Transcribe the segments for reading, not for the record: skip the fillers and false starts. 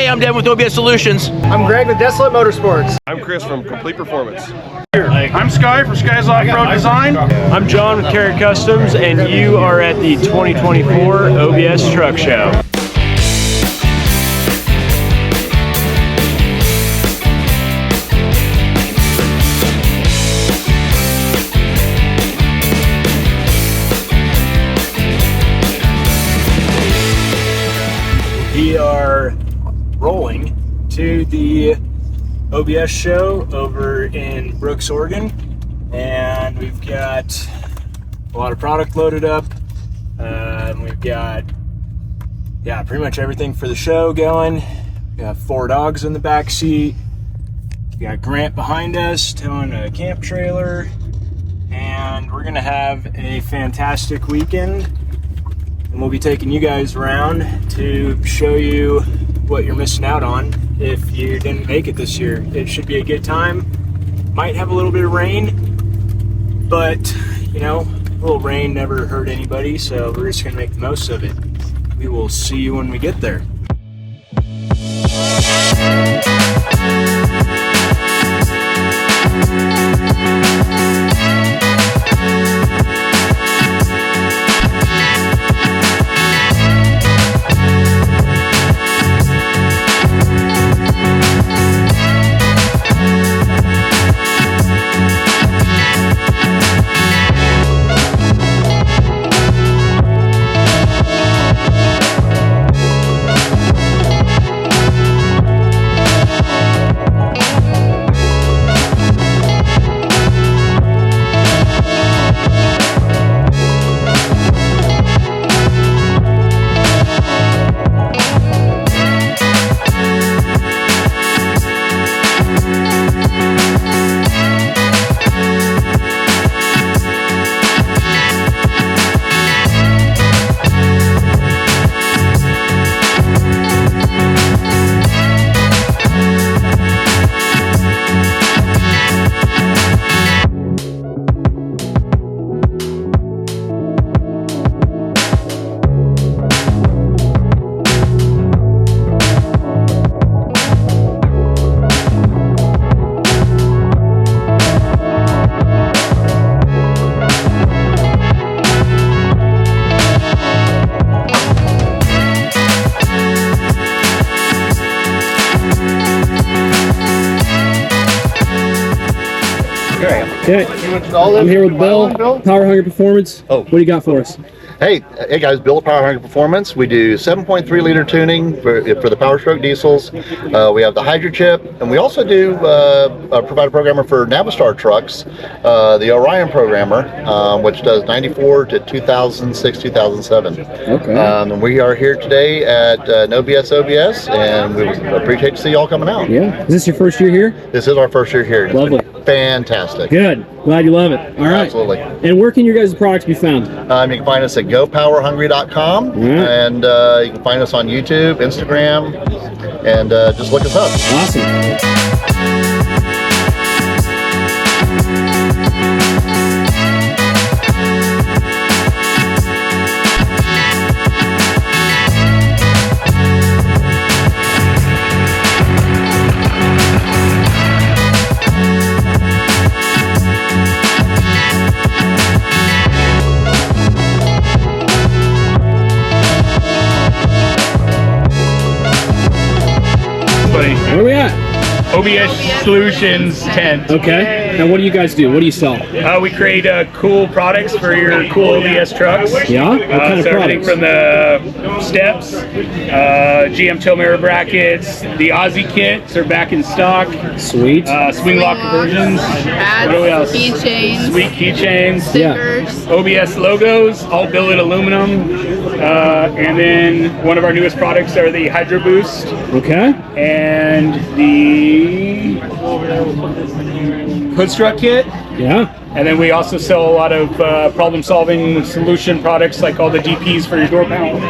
I'm Devin with OBS Solutions. I'm Greg with Desolate Motorsports. I'm Chris from Complete Performance. I'm Sky from Sky's Off-Road Design. I'm John with Carrot Customs, and you are at the 2024 OBS Truck Show. We are rolling to the OBS show over in Brooks, Oregon, and we've got a lot of product loaded up. We've got, pretty much everything for the show going. We got 4 dogs in the back seat. We got Grant behind us towing a camp trailer, and we're gonna have a fantastic weekend. And we'll be taking you guys around to show you what you're missing out on if you didn't make it this year. It should be a good time. Might have a little bit of rain, but you know, a little rain never hurt anybody, so we're just gonna make the most of it. We will see you when we get there. Okay, I'm here with Bill, Power Hungry Performance. Oh. What do you got for us? Hey guys, Bill at Power Hungry Performance. We do 7.3 liter tuning for the Powerstroke diesels. We have the Hydro Chip, and we also do provide a programmer for Navistar trucks, the Orion programmer, which does 94 to 2006, 2007. Okay. And we are here today at NoBS OBS, and we appreciate to see y'all coming out. Yeah. Is this your first year here? This is our first year here. Lovely. Fantastic. Good. Glad you love it. All right. Absolutely. And where can your guys' products be found? You can find us at gopowerhungry.com, and you can find us on YouTube, Instagram, and just look us up. Awesome. Where are we at? OBS Solutions tent. Okay. Now, what do you guys do? What do you sell? We create cool products for your cool OBS trucks. Yeah? What kind of so everything products? from the steps, GM tow mirror brackets, the Aussie kits are back in stock. Sweet. Swing lock conversions. Pads, What else? keychains, Sweet keychains. stickers. OBS logos, all billet aluminum. And then one of our newest products are the Hydro Boost Okay. and the hood strut kit. Yeah. And then we also sell a lot of problem-solving solution products, like all the DPs for your door panel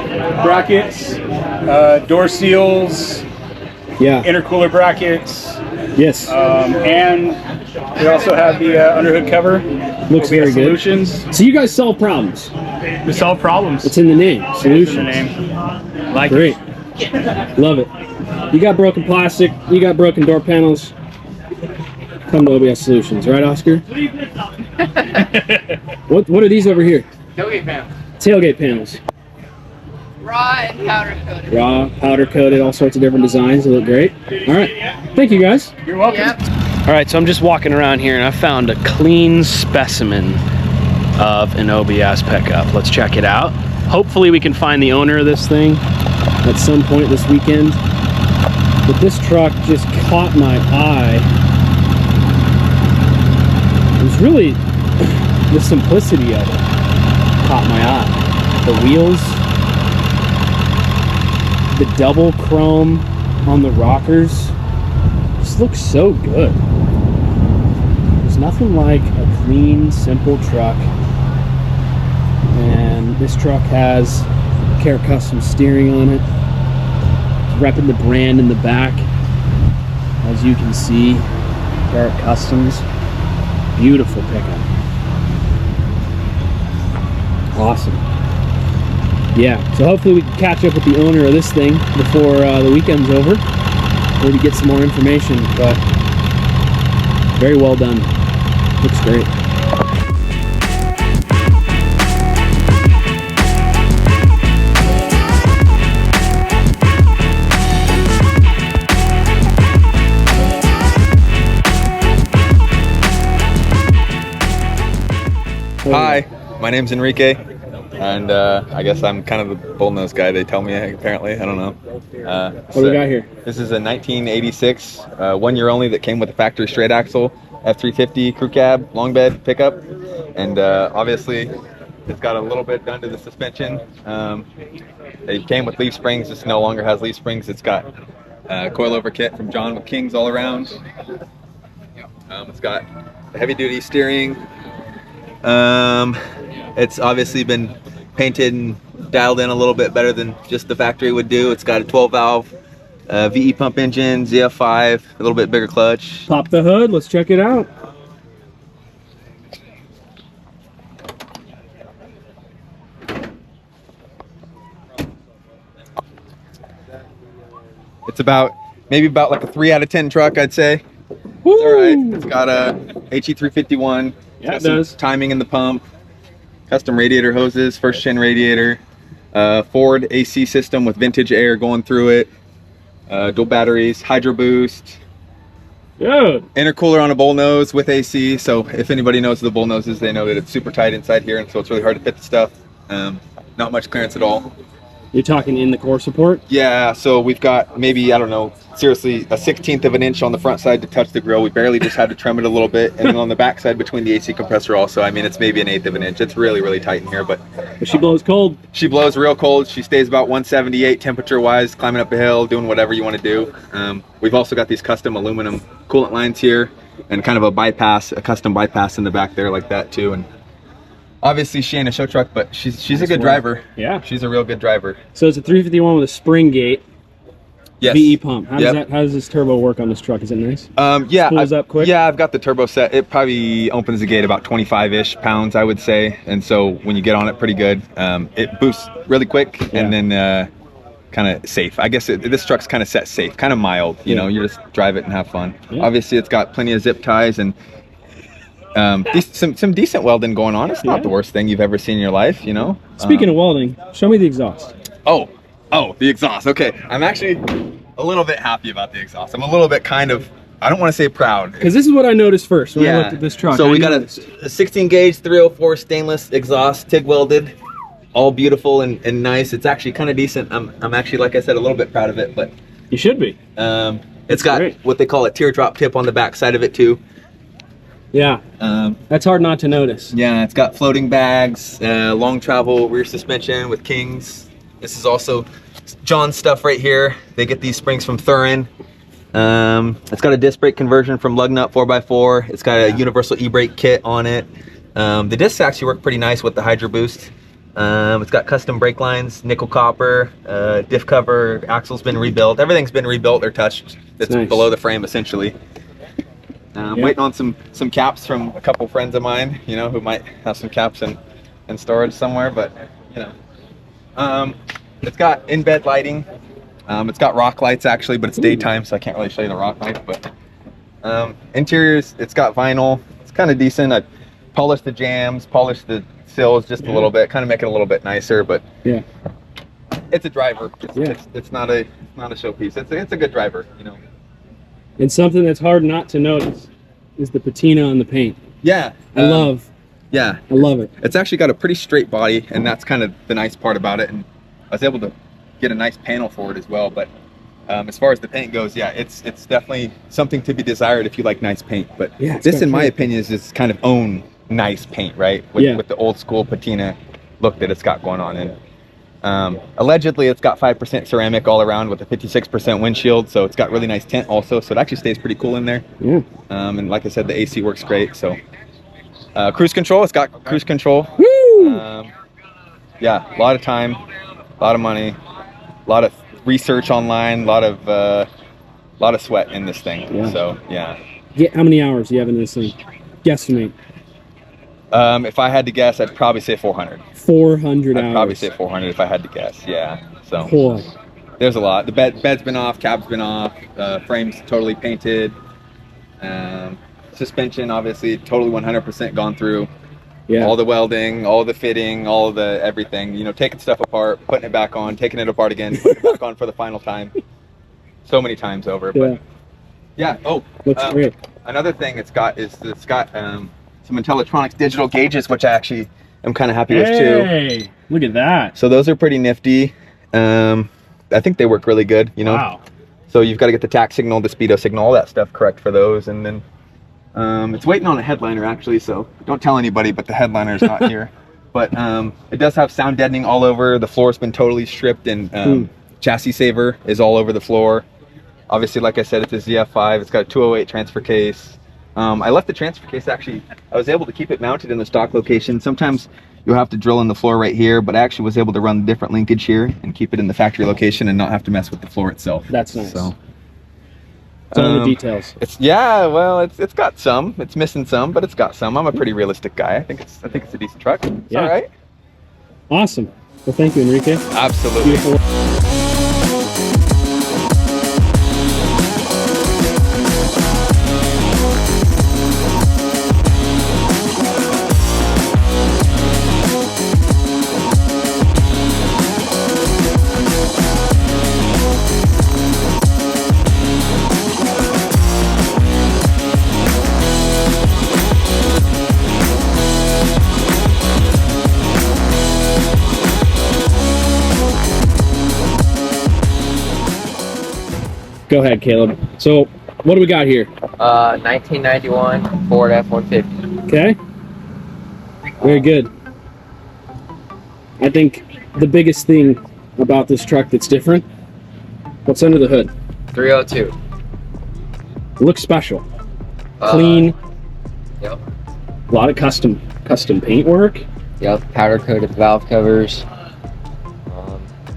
brackets, door seals, Yeah. intercooler brackets, Yes. and we also have the underhood cover. Looks very OBS good. Solutions. So you guys solve problems. We solve problems. It's in the name. It's in Solutions. the name. Like Great. it. Love it. You got broken plastic, you got broken door panels, come to OBS Solutions, right, Oscar? What are these over here? Tailgate panels. Tailgate panels. Raw and powder coated. Raw, powder coated, all sorts of different designs. They look great. All right, thank you guys. You're welcome. Yep. All right, so I'm just walking around here and I found a clean specimen of an OBS pickup. Let's check it out. Hopefully we can find the owner of this thing at some point this weekend. But this truck just caught my eye. It was really the simplicity of it caught my eye. The wheels, the double chrome on the rockers, just looks so good. There's nothing like a clean, simple truck. And this truck has Care Custom steering on it. It's repping the brand in the back. As you can see, Care Customs. Beautiful pickup. Awesome. Yeah, so hopefully we can catch up with the owner of this thing before the weekend's over. Maybe get some more information, but very well done. Looks great. Hi, my name's Enrique, and I guess I'm kind of the bullnose guy. They tell me, apparently. I don't know. What do we got here? This is a 1986 1 year only that came with a factory straight axle F350 crew cab long bed pickup, and obviously it's got a little bit done to the suspension. It came with leaf springs. This no longer has leaf springs. It's got coilover kit from John with Kings all around. It's got a heavy duty steering. It's obviously been painted and dialed in a little bit better than just the factory would do. It's got a 12 valve VE pump engine, ZF5, a little bit bigger clutch. Pop the hood, let's check it out. It's maybe about like a 3 out of 10 truck, I'd say. Woo! It's all right. It's got a HE351. Yeah, Got it does. some timing in the pump, custom radiator hoses, first gen radiator, Ford AC system with vintage air going through it, dual batteries, hydro boost, Good. intercooler on a Bullnose with AC. So if anybody knows the Bullnoses, they know that it's super tight inside here, and so it's really hard to fit the stuff. Not much clearance at all. You're talking in the core support? Yeah, so we've got maybe, I don't know, seriously, a 1/16 of an inch on the front side to touch the grill. We barely just had to trim it a little bit. And then on the back side between the AC compressor also, I mean, it's maybe 1/8 of an inch. It's really, really tight in here, but She blows cold. she blows real cold. She stays about 178 temperature-wise, climbing up a hill, doing whatever you want to do. We've also got these custom aluminum coolant lines here and kind of a custom bypass in the back there like that too. And obviously she ain't a show truck, but she's a good driver. Yeah. She's a real good driver. So it's a 351 with a spring gate. Yes. VE pump. How Yep. does this turbo work on this truck? Is it nice? Yeah, Spools up quick? Yeah, I've got the turbo set. It probably opens the gate about 25-ish pounds, I would say. And so when you get on it pretty good, it boosts really quick and then kind of safe. I guess this truck's kind of set safe, kind of mild. You know, you just drive it and have fun. Yeah. Obviously, it's got plenty of zip ties and some decent welding going on. It's not the worst thing you've ever seen in your life, you know? Speaking of welding, show me the exhaust. Oh, the exhaust. Okay, I'm actually a little bit happy about the exhaust. I'm a little bit kind of, I don't want to say proud. Because this is what I noticed first when I looked at this truck. So we got a 16 gauge 304 stainless exhaust, TIG welded, all beautiful and nice. It's actually kind of decent. I'm actually, like I said, a little bit proud of it, but you should be. It's got great. what they call a teardrop tip on the back side of it too. Yeah, that's hard not to notice. Yeah, it's got floating bags, long travel rear suspension with Kings. This is also John's stuff right here. They get these springs from Thurin. It's got a disc brake conversion from Lugnut 4x4. It's got a universal e-brake kit on it. The discs actually work pretty nice with the Hydro Boost. It's got custom brake lines, nickel copper, diff cover, axle's been rebuilt. Everything's been rebuilt or touched that's nice. below the frame essentially. I'm waiting on some caps from a couple friends of mine, you know, who might have some caps in storage somewhere, but you know. It's got in-bed lighting, It's got rock lights actually, but it's daytime, so I can't really show you the rock lights. But interiors, it's got vinyl. It's kind of decent. I polished the jams, polished the sills just a little bit, kind of make it a little bit nicer. But Yeah. it's a driver. It's not a showpiece. It's a good driver, you know. And something that's hard not to notice is the patina on the paint. Yeah. I love it. It's actually got a pretty straight body, and that's kind of the nice part about it. And I was able to get a nice panel for it as well. But as far as the paint goes, yeah, it's definitely something to be desired if you like nice paint. But Yeah, this, in my opinion, is its kind of own nice paint, right? With the old school patina look that it's got going on. And allegedly, it's got 5% ceramic all around with a 56% windshield, so it's got really nice tint also. So it actually stays pretty cool in there. Yeah. And like I said, the AC works great. So cruise control, it's got cruise control. Woo! Yeah, a lot of time, a lot of money, a lot of research online, a lot of sweat in this thing. Yeah. So yeah. How many hours do you have in this thing? Guesstimate. If I had to guess, I'd probably say 400. 400 hours. I'd probably say 400 if I had to guess. Yeah. So Boy. there's a lot. The bed's been off, cab's been off, frame's totally painted. Suspension obviously totally 100% gone through. Yeah. All the welding, all the fitting, all the everything. You know, taking stuff apart, putting it back on, taking it apart again, putting it back on for the final time. So many times over. But yeah. Oh, Looks great. another thing it's got some Intellitronics digital gauges, which I actually am kind of happy with too. Hey, look at that. So those are pretty nifty. I think they work really good, you know. Wow. So you've got to get the tack signal, the speedo signal, all that stuff correct for those. And then it's waiting on a headliner actually, so don't tell anybody, but the headliner's not here. But it does have sound deadening all over. The floor's been totally stripped, and chassis saver is all over the floor. Obviously, like I said, it's a ZF5. It's got a 208 transfer case. I left the transfer case, actually, I was able to keep it mounted in the stock location. Sometimes you'll have to drill in the floor right here, but I actually was able to run the different linkage here and keep it in the factory location and not have to mess with the floor itself. That's nice. So, it's all the details. it's got some. It's missing some, but it's got some. I'm a pretty realistic guy. I think it's a decent truck. It's all right. Awesome. Well, thank you, Enrique. Absolutely. Beautiful. Go ahead, Caleb. So, what do we got here? 1991 Ford F-150. Okay. Very good. I think the biggest thing about this truck that's different, what's under the hood? 302. It looks special. Clean. Yep. A lot of custom paint work. Yep. Powder coated valve covers.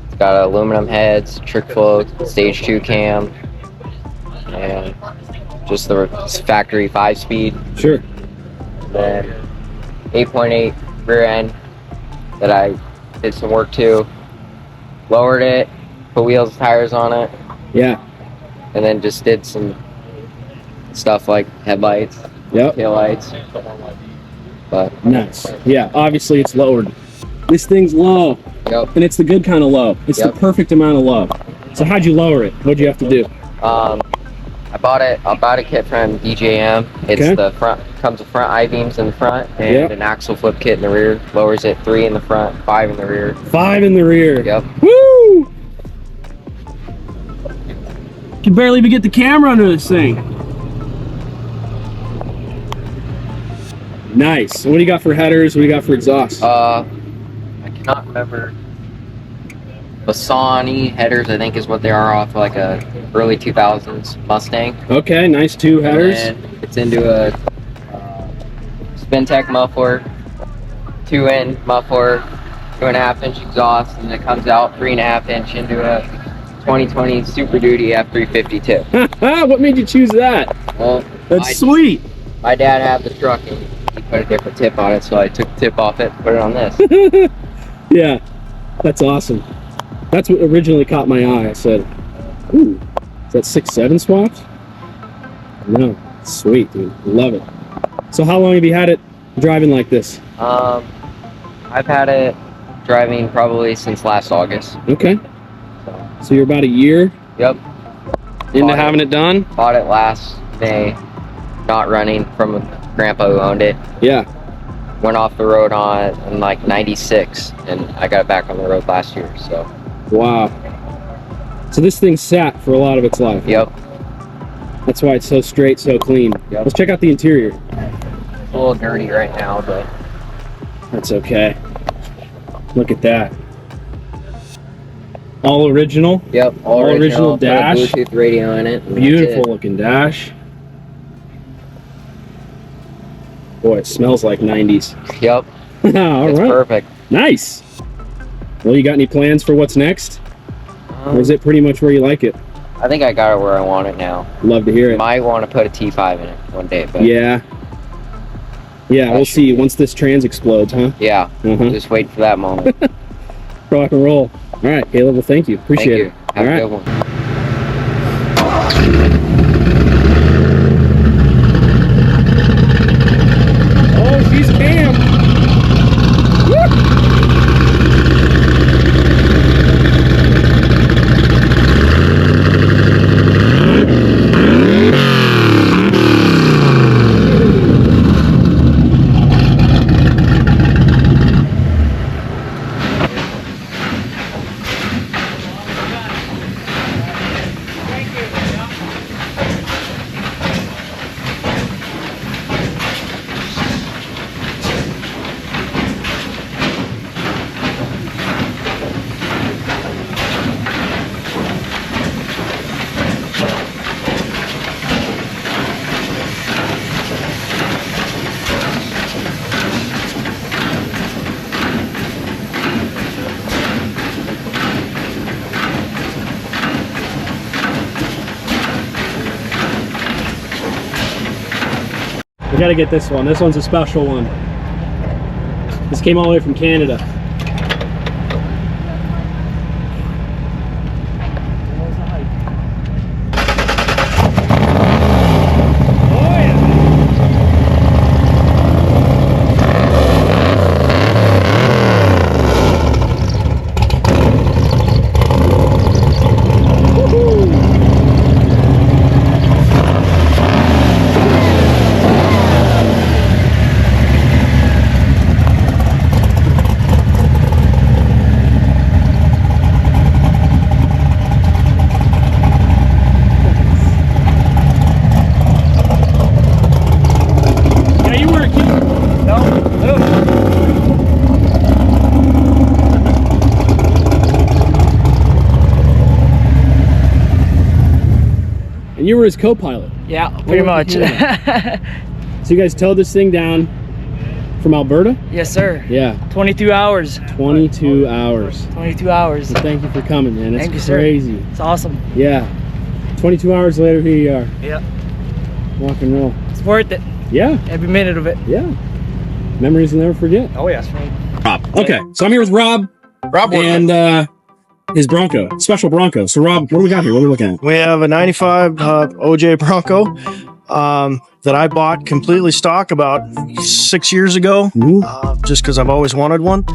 It's got aluminum heads, trick flow, stage 2 cam, and just the factory 5-speed. Sure. Then 8.8 rear end that I did some work to. Lowered it, put wheels and tires on it, Yeah. and then just did some stuff like headlights, Yep. tail lights. But Nice. Yeah. Obviously, it's lowered. This thing's low, yep. and it's the good kind of low. It's the Yep. perfect amount of low. So how'd you lower it? What'd you have to do? I bought a kit from DJM. It's Okay. the front, comes with front I-beams in the front and Yep. an axle flip kit in the rear. Lowers it 3 in the front, 5 in the rear. 5 in the rear. Yep. Woo! Can barely even get the camera under this thing. Nice. What do you got for headers? What do you got for exhaust? I cannot remember. Bassani headers, I think, is what they are off like a early 2000s Mustang. Okay, nice 2 headers. And it's into a Spintech muffler, 2-in muffler, 2.5-inch exhaust, and it comes out 3.5-inch into a 2020 Super Duty F352. What made you choose that? Well, That's sweet. my dad had the truck and he put a different tip on it, so I took the tip off it and put it on this. Yeah, that's awesome. That's what originally caught my eye. I said, Ooh, is that 6.7 swapped? No, sweet, dude. Love it. So how long have you had it driving like this? I've had it driving probably since last August. Okay. So you're about a year Yep. into having it done? Bought it last May, not running, from Grandpa who owned it. Yeah. Went off the road on in like 96, and I got it back on the road last year, so. Wow. So this thing sat for a lot of its life. Yep. That's why it's so straight, so clean. Yep. Let's check out the interior. It's a little dirty right now, but That's okay. Look at that. All original. yep, All original Put a dash. Bluetooth radio in it. and Beautiful that's looking dash. Boy, it smells like 90s. it. Yep, All it's right. perfect. Nice. Well, you got any plans for what's next? Or is it pretty much where you like it? I think I got it where I want it now. Love to hear it. Might want to put a T5 in it one day, but Yeah. Yeah, we'll see once this trans explodes, huh? yeah, Uh-huh. just wait for that moment. Rock and roll. All right, Caleb, well, thank you. Appreciate Thank you. it. Have All a right. good one. Oh, she's Cam. We gotta get this one. This one's a special one. This came all the way from Canada. And you were his co-pilot. Yeah, pretty much. So you guys towed this thing down from Alberta? Yes, sir. Yeah. 22 hours. 22 hours. 22 hours. Well, thank you for coming, man. It's Thank you, sir. crazy. It's awesome. Yeah. 22 hours later, here you are. Yeah. Rock and roll. It's worth it. Yeah. Every minute of it. Yeah. Memories you'll never forget. Oh, yes. Rob. Okay, so I'm here with Rob. And his Bronco, special Bronco. So Rob, what do we got here? What are we looking at? We have a 95 OJ Bronco that I bought completely stock about 6 years ago, just because I've always wanted one.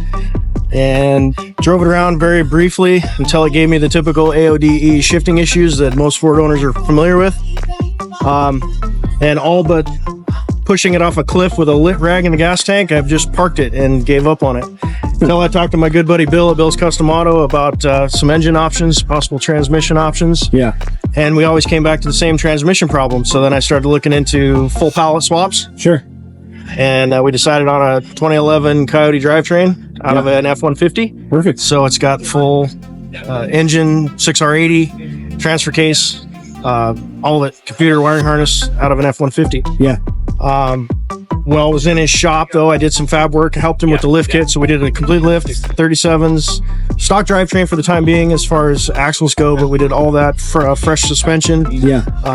And drove it around very briefly until it gave me the typical AODE shifting issues that most Ford owners are familiar with. And all but pushing it off a cliff with a lit rag in the gas tank, I've just parked it and gave up on it. Until I talked to my good buddy Bill at Bill's Custom Auto about some engine options, possible transmission options. Yeah. And we always came back to the same transmission problem. So then I started looking into full pallet swaps. Sure. And we decided on a 2011 Coyote drivetrain out of an F-150. Perfect. So it's got full engine, 6R80, transfer case, all of it, computer, wiring harness out of an F-150. Yeah. Well, I was in his shop though. I did some fab work, helped him with the lift kit. So we did a complete lift, 37s, stock drivetrain for the time being as far as axles go, but we did all that for fresh suspension,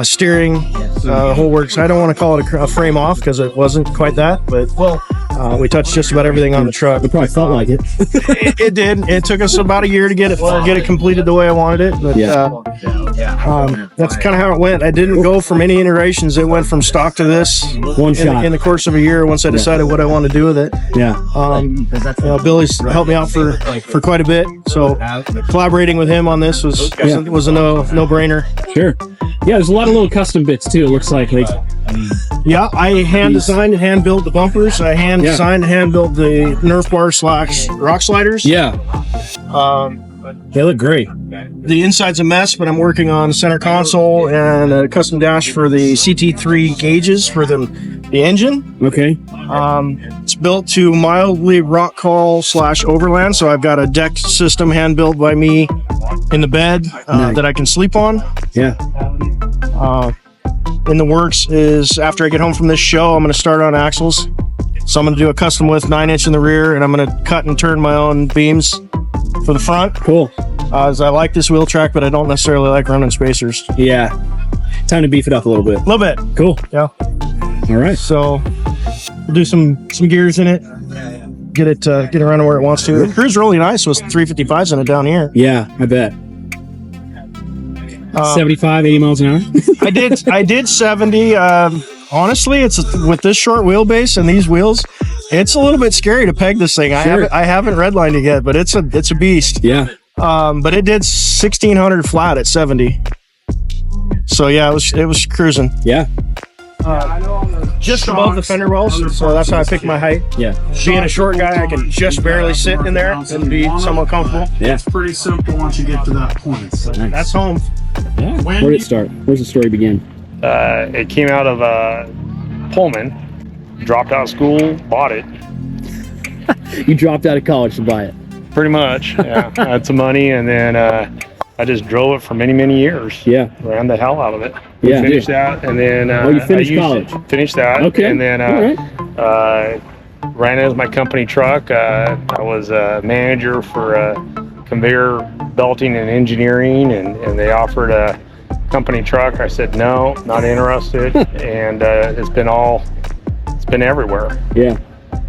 steering, whole works. I don't want to call it a frame off because it wasn't quite that, but We touched just about everything on the truck. It probably felt like it. It did. It took us about a year to get it completed the way I wanted it. But that's kind of how it went. I didn't go from any iterations. It went from stock to this One shot. in the course of a year. Once I decided what I want to do with it. Yeah. Billy's helped me out for quite a bit. So collaborating with him on this was a no brainer. Sure. Yeah, there's a lot of little custom bits too. It looks like Yeah, I hand designed and hand built the bumpers. I hand designed and hand built the Nerf bar / rock sliders. yeah. They look great. The inside's a mess, but I'm working on center console and a custom dash for the CT3 gauges for the engine. Okay. It's built to mildly rock crawl / overland, so I've got a deck system hand built by me in the bed that I can sleep on. Yeah. In the works is after I get home from this show, I'm going to start on axles. So I'm going to do a custom width 9-inch in the rear, and I'm going to cut and turn my own beams for the front. Cool. As I like this wheel track, but I don't necessarily like running spacers. Yeah. Time to beef it up a little bit. A little bit. Cool. Yeah. All right. So we'll do some gears in it. Get it around to where it wants to. It cruised really nice with 355s in it down here. Yeah, I bet. 75, 80 miles an hour. I did 70. Honestly, it's with this short wheelbase and these wheels, it's a little bit scary to peg this thing. Sure. I haven't redlined it yet, but it's a beast. Yeah. But it did 1600 flat at 70. So yeah, it was cruising. Yeah. Just above the fender wells, so that's how I picked my height. Yeah. Being a short guy, I can just barely sit in there and be somewhat comfortable. Yeah. It's pretty simple once you get to that point. So Nice. That's home. Yeah. Where did it start? Where's the story begin? It came out of Pullman, dropped out of school, bought it. You dropped out of college to buy it. Pretty much, yeah. I had some money, and then I just drove it for many, many years. Yeah. Ran the hell out of it. Yeah. Finished that, and then you finished college? Finished that. Okay. And then ran it as my company truck. I was a manager for conveyor belting and engineering, and they offered a company truck. I said no, not interested. And it's been everywhere. Yeah.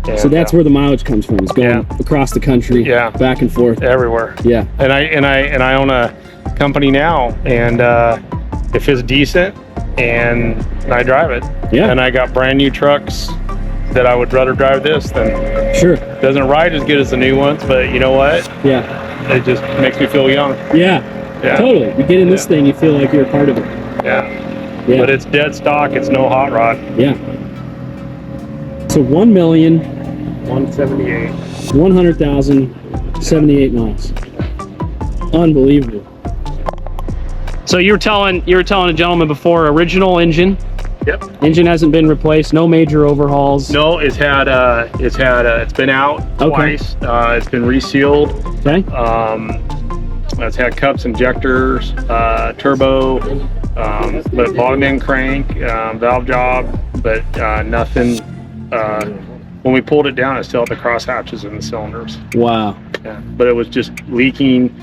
And, So that's where the mileage comes from. It's going across the country, back and forth. everywhere. Yeah. And I own a company now, and if it's decent, and I drive it. Yeah. And I got brand new trucks that I would rather drive this than. Sure. Doesn't ride as good as the new ones, but you know what? Yeah. It just makes me feel young. Yeah. Yeah. Totally. You get in this thing, you feel like you're a part of it. Yeah. Yeah. But it's dead stock. It's no hot rod. Yeah. So 1,100,000, 78 miles. Unbelievable. So you were telling a gentleman before, original engine. Yep. Engine hasn't been replaced. No major overhauls. No, it's been out twice. It's been resealed. Okay. It's had cups, injectors, turbo, but bottom end crank, valve job, but nothing. When we pulled it down, it still had the cross hatches in the cylinders. Wow. Yeah, but it was just leaking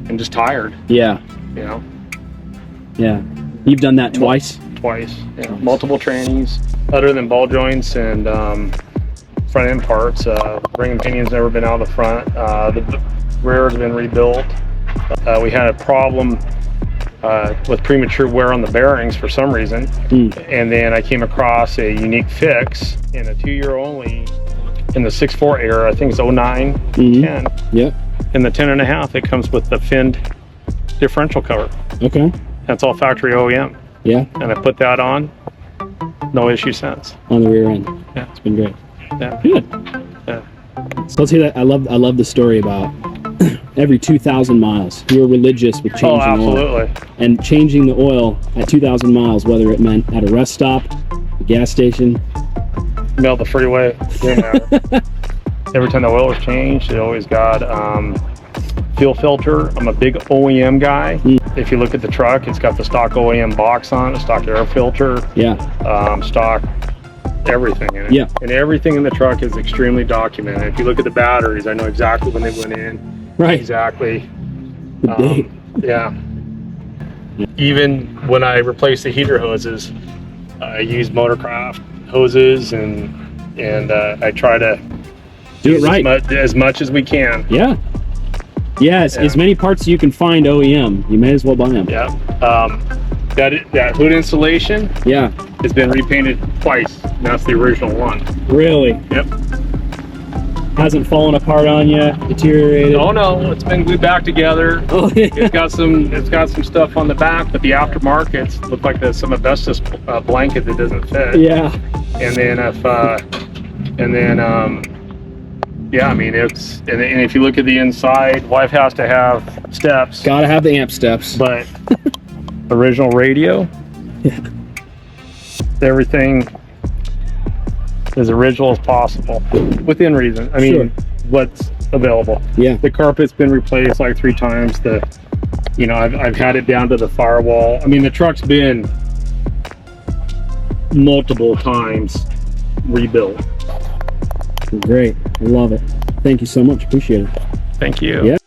and just tired. Yeah. You know. Yeah. You've done that twice. Twice. Yeah. Multiple trannies, other than ball joints and front end parts. Ring and pinion's never been out of the front. The rear has been rebuilt. We had a problem with premature wear on the bearings for some reason, and then I came across a unique fix in a 2-year only in the 6.4 era. I think it's 09, 10. Yep. In the 10.5, it comes with the finned differential cover. Okay. That's all factory OEM. Yeah. And I put that on. No issue since. On the rear end. Yeah. It's been great. Yeah. Good. Yeah. So let's hear that. I love the story about every 2,000 miles. You were religious with changing absolutely. oil. And changing the oil at 2,000 miles, whether it meant at a rest stop, a gas station. Melt the freeway. Didn't matter. Every time the oil was changed, it always got fuel filter. I'm a big OEM guy. If you look at the truck, it's got the stock OEM box on it, stock air filter. Yeah. Stock everything in it. Yeah. And everything in the truck is extremely documented. If you look at the batteries, I know exactly when they went in. Right. Exactly. The date. Yeah. Even when I replaced the heater hoses, I used Motorcraft hoses and and I try to Do it use right. as much as we can. Yeah. Yes, as many parts as you can find OEM, you may as well buy them. Yeah. That hood insulation Yeah. has been repainted twice. And that's the original one. Really? Yep. Hasn't fallen apart on you, deteriorated? Oh no, it's been glued back together. Oh, yeah. It's got some stuff on the back, but the aftermarkets look like there's some asbestos blanket that doesn't fit. Yeah. And then yeah, I mean and if you look at the inside, wife has to have steps. Gotta have the amp steps. But original radio. Yeah. Everything as original as possible, within reason. I mean, Sure. what's available. Yeah. The carpet's been replaced like 3 times. I've had it down to the firewall. I mean, the truck's been multiple times rebuilt. Great. I love it. Thank you so much. Appreciate it. Thank you. Yeah.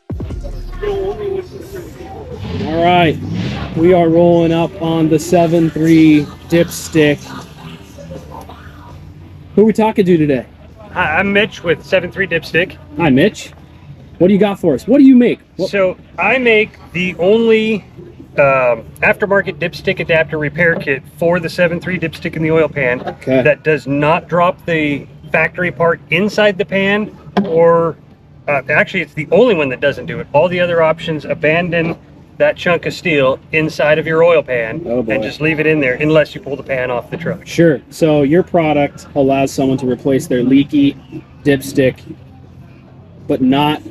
All right. We are rolling up on the 7.3 dipstick. Who are we talking to today? Hi, I'm Mitch with 7.3 Dipstick. Hi, Mitch. What do you got for us? What do you make? So I make the only aftermarket dipstick adapter repair kit for the 7.3 dipstick in the oil pan that does not drop the factory part inside the pan, or actually it's the only one that doesn't do it. All the other options abandon that chunk of steel inside of your oil pan and just leave it in there unless you pull the pan off the truck. Sure. So your product allows someone to replace their leaky dipstick, but not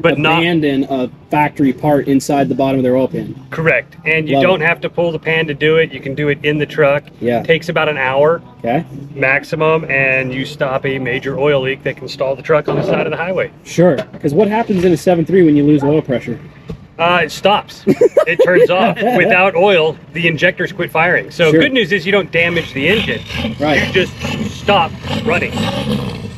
abandon a factory part inside the bottom of their oil pan. Correct. And you don't have to pull the pan to do it. You can do it in the truck. Yeah. It takes about an hour Okay. maximum, and you stop a major oil leak that can stall the truck on the side of the highway. Sure. Because what happens in a 7.3 when you lose oil pressure? It stops. It turns off. Without oil, the injectors quit firing. So good news is you don't damage the engine. Right. You just stop running.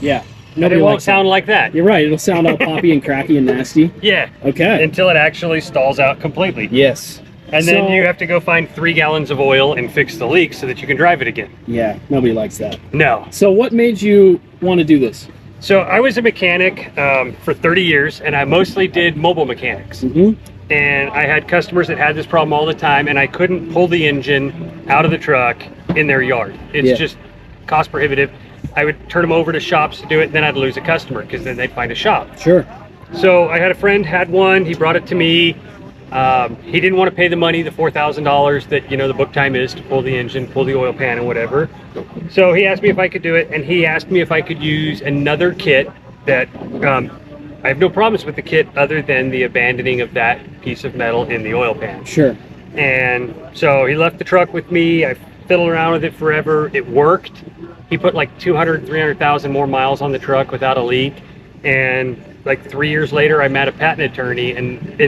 Yeah. And it won't sound like that. You're right. It'll sound all poppy and cracky and nasty. Yeah. Okay. Until it actually stalls out completely. Yes. And then you have to go find 3 gallons of oil and fix the leak so that you can drive it again. Yeah. Nobody likes that. No. So what made you want to do this? So I was a mechanic for 30 years, and I mostly did mobile mechanics. Mm-hmm. And I had customers that had this problem all the time, and I couldn't pull the engine out of the truck in their yard. It's just cost prohibitive. I would turn them over to shops to do it, and then I'd lose a customer because then they'd find a shop. Sure. So I had a friend had one. He brought it to me. He didn't want to pay the money, the $4,000 that the book time is to pull the engine, pull the oil pan, and whatever. So he asked me if I could do it, and he asked me if I could use another kit that. I have no problems with the kit other than the abandoning of that piece of metal in the oil pan. Sure. And so he left the truck with me. I fiddled around with it forever. It worked. He put like 200, 300,000 more miles on the truck without a leak. And like 3 years later, I met a patent attorney, and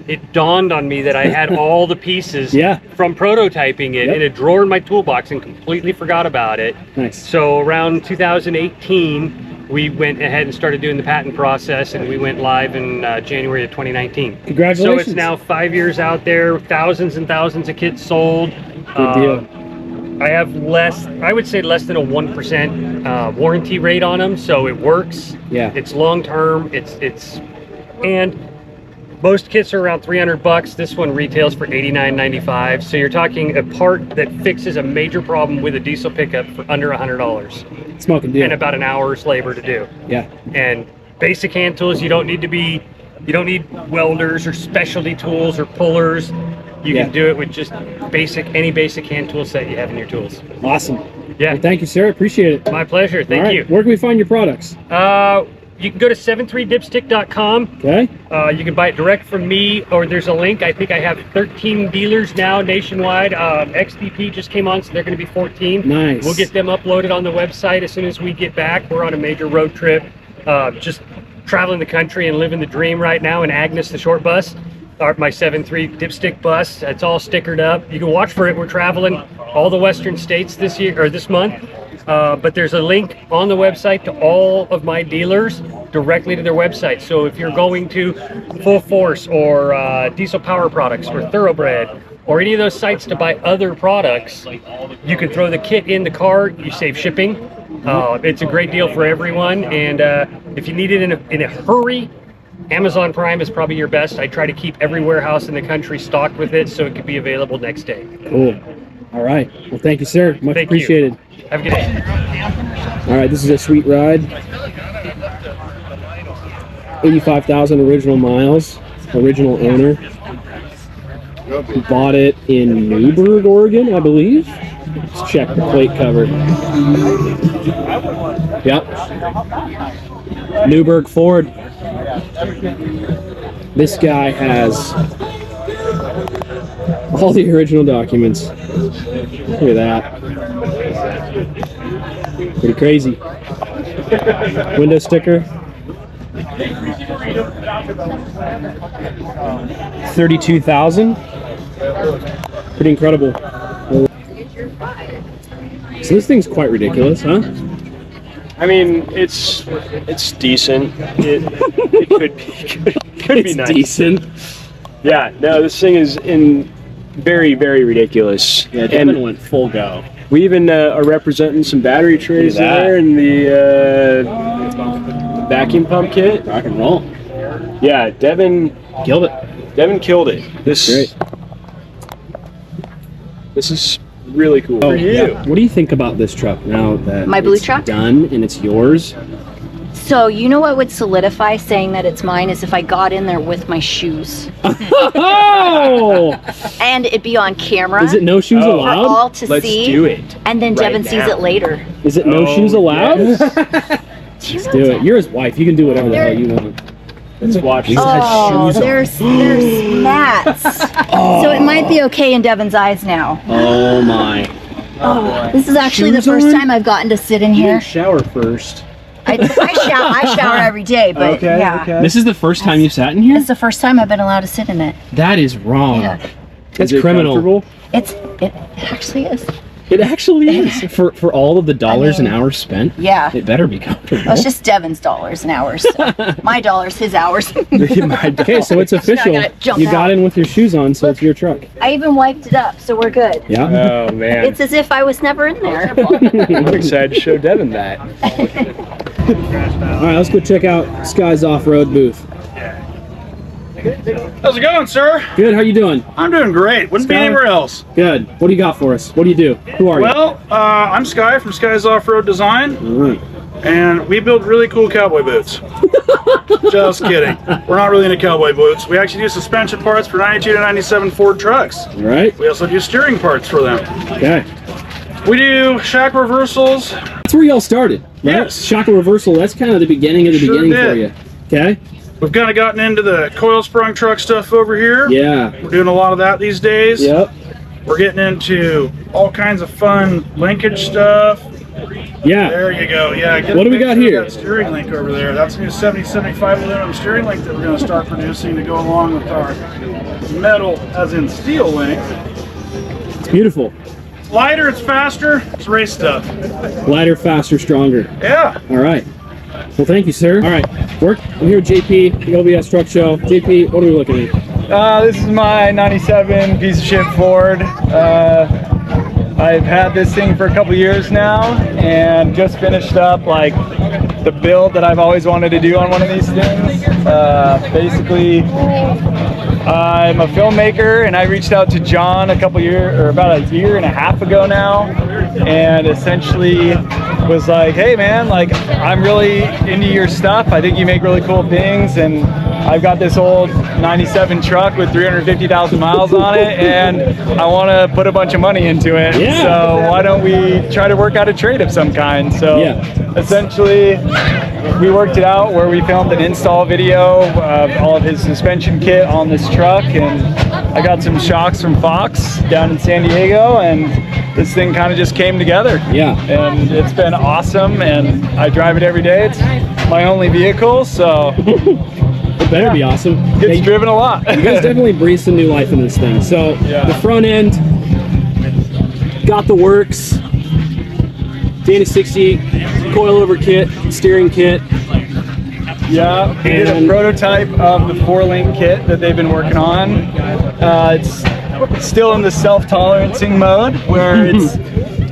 it dawned on me that I had all the pieces from prototyping it in a drawer in my toolbox and completely forgot about it. Nice. So around 2018, we went ahead and started doing the patent process, and we went live in January of 2019. Congratulations. So it's now 5 years out there, thousands and thousands of kits sold. Good deal. I have I would say less than a 1% warranty rate on them, so it works. Yeah. It's long term. And most kits are around $300. This one retails for $89.95. So you're talking a part that fixes a major problem with a diesel pickup for under $100. Smoking deal. And about an hour's labor to do. Yeah. And basic hand tools, you don't need welders or specialty tools or pullers. You can do it with just any basic hand tool set you have in your tools. Awesome. Yeah. Well, thank you, sir. Appreciate it. My pleasure. Thank you. Where can we find your products? You can go to 73dipstick.com. Okay. You can buy it direct from me, or there's a link. I think I have 13 dealers now nationwide. XDP just came on, so they're going to be 14. Nice. We'll get them uploaded on the website as soon as we get back. We're on a major road trip, just traveling the country and living the dream right now in Agnes, the short bus. My 7.3 dipstick bus. It's all stickered up. You can watch for it. We're traveling all the western states this month. But there's a link on the website to all of my dealers directly to their website. So if you're going to Full Force or Diesel Power Products or Thoroughbred or any of those sites to buy other products, you can throw the kit in the car. You save shipping. It's a great deal for everyone, and if you need it in a hurry, Amazon Prime is probably your best. I try to keep every warehouse in the country stocked with it so it could be available next day. Cool. All right. Well, thank you, sir. Much appreciated. Have a good day. All right, this is a sweet ride. 85,000 original miles, original owner. Bought it in Newburgh, Oregon, I believe. Let's check the plate cover. Yep. Newburgh Ford. This guy has all the original documents. Look at that. Pretty crazy. Window sticker. 32,000. Pretty incredible. So this thing's quite ridiculous, huh? I mean, it's decent. It could be nice. Decent. Yeah, no, this thing is very, very ridiculous. Yeah, Devin went full go. We even are representing some battery trays there and the vacuum pump kit. Rock and roll. Yeah, Devin killed it. Devin killed it. This is really cool. Oh, yeah. What do you think about this truck now that My blue it's truck? done and it's yours? So you know what would solidify saying that it's mine is if I got in there with my shoes. Oh! And it'd be on camera. Is it no shoes for allowed? all to Let's see. do it. And then right Devin sees now. it later. Is it no shoes allowed? Do you Let's know do it. You're his wife. You can do whatever the hell you want. Let's watch. These Oh, shoes on. there's mats. So it might be okay in Devin's eyes now. Oh my. Oh, this is actually Shoes the first on? time I've gotten to sit in You here. didn't shower first. I shower every day, but yeah. This is the first time you sat in here? It's the first time I've been allowed to sit in it. That is wrong. Yeah. That's Is it criminal. comfortable? It actually is. It actually is. For all of the dollars and hours spent, Yeah. it better be comfortable. Well, it's just Devin's dollars and hours. So my dollars, his hours. Okay, so it's official. gotta jump You got out. in with your shoes on, so it's your truck. I even wiped it up, so we're good. Yeah. Oh man. It's as if I was never in there. I'm excited to show Devin that. All right, let's go check out Sky's off-road booth. How's it going, sir? Good. How you doing? I'm doing great. Wouldn't be Sky? anywhere else. Good. What do you got for us? What do you do? Who are you? Well, I'm Sky from Sky's Off-Road Design, All right. and we build really cool cowboy boots. Just kidding. We're not really into cowboy boots. We actually do suspension parts for 92 to 97 Ford trucks. All right. We also do steering parts for them. Okay. We do shock reversals. That's where y'all started, right? Yes. Shock and reversal. That's kind of the beginning of the Sure beginning for did. you. Okay. We've kind of gotten into the coil sprung truck stuff over here. Yeah. We're doing a lot of that these days. Yep. We're getting into all kinds of fun linkage stuff. Yeah. There you go. Yeah. Get What a do we got picture of here? That steering link over there. That's a new 7075 aluminum steering link that we're going to start producing to go along with our metal, as in steel link. It's beautiful. It's lighter. It's faster. It's race stuff. Lighter, faster, stronger. Yeah. All right. Well, thank you, sir. All right. I'm here with JP, the OBS Truck Show. JP, what are we looking at? This is my 97 piece of shit Ford. I've had this thing for a couple years now and just finished up like the build that I've always wanted to do on one of these things. Basically, I'm a filmmaker and I reached out to John about a year and a half ago now, and essentially was like, hey man, like I'm really into your stuff. I think you make really cool things, and I've got this old 97 truck with 350,000 miles on it, and I want to put a bunch of money into it. Yeah. So why don't we try to work out a trade of some kind? So essentially, we worked it out where we filmed an install video of all of his suspension kit on this truck, and I got some shocks from Fox down in San Diego, and this thing kind of just came together. Yeah. And it's been awesome, and I drive it every day. It's my only vehicle, so it better be awesome. It's driven a lot. You guys definitely breathed some new life in this thing. So the front end got the works. Dana 60 coil over kit, steering kit. Yeah, we did a prototype of the 4-link kit that they've been working on. It's still in the self-tolerancing mode where it's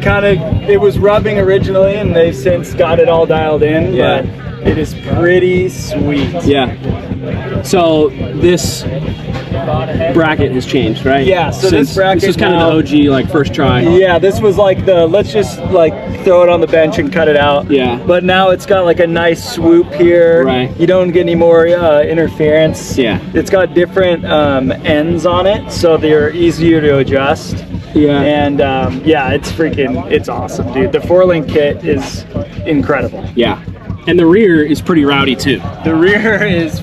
it was rubbing originally, and they've since got it all dialed in. Yeah. But it is pretty sweet. Yeah. So this bracket has changed, right? Yeah. So this bracket is kind now, of the OG, like first try. Yeah. This was like the let's just like throw it on the bench and cut it out. Yeah. But now it's got like a nice swoop here. Right. You don't get any more interference. Yeah. It's got different ends on it, so they're easier to adjust. Yeah. And yeah, it's awesome, dude. The 4-link kit is incredible. Yeah. And the rear is pretty rowdy too. The rear is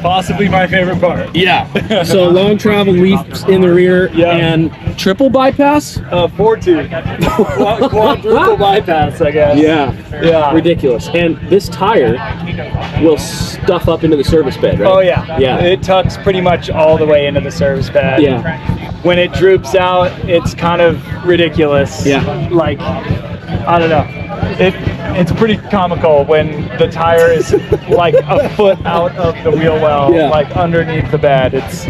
possibly my favorite part. Yeah. So long travel leafs in the rear and triple bypass? 4-2. Quadruple bypass, I guess. Yeah. Yeah. Ridiculous. And this tire will stuff up into the service bed, right? Oh yeah. Yeah. It tucks pretty much all the way into the service bed. Yeah. When it droops out, it's kind of ridiculous. Yeah. Like, I don't know. It's pretty comical when the tire is like a foot out of the wheel well, like underneath the bed. It's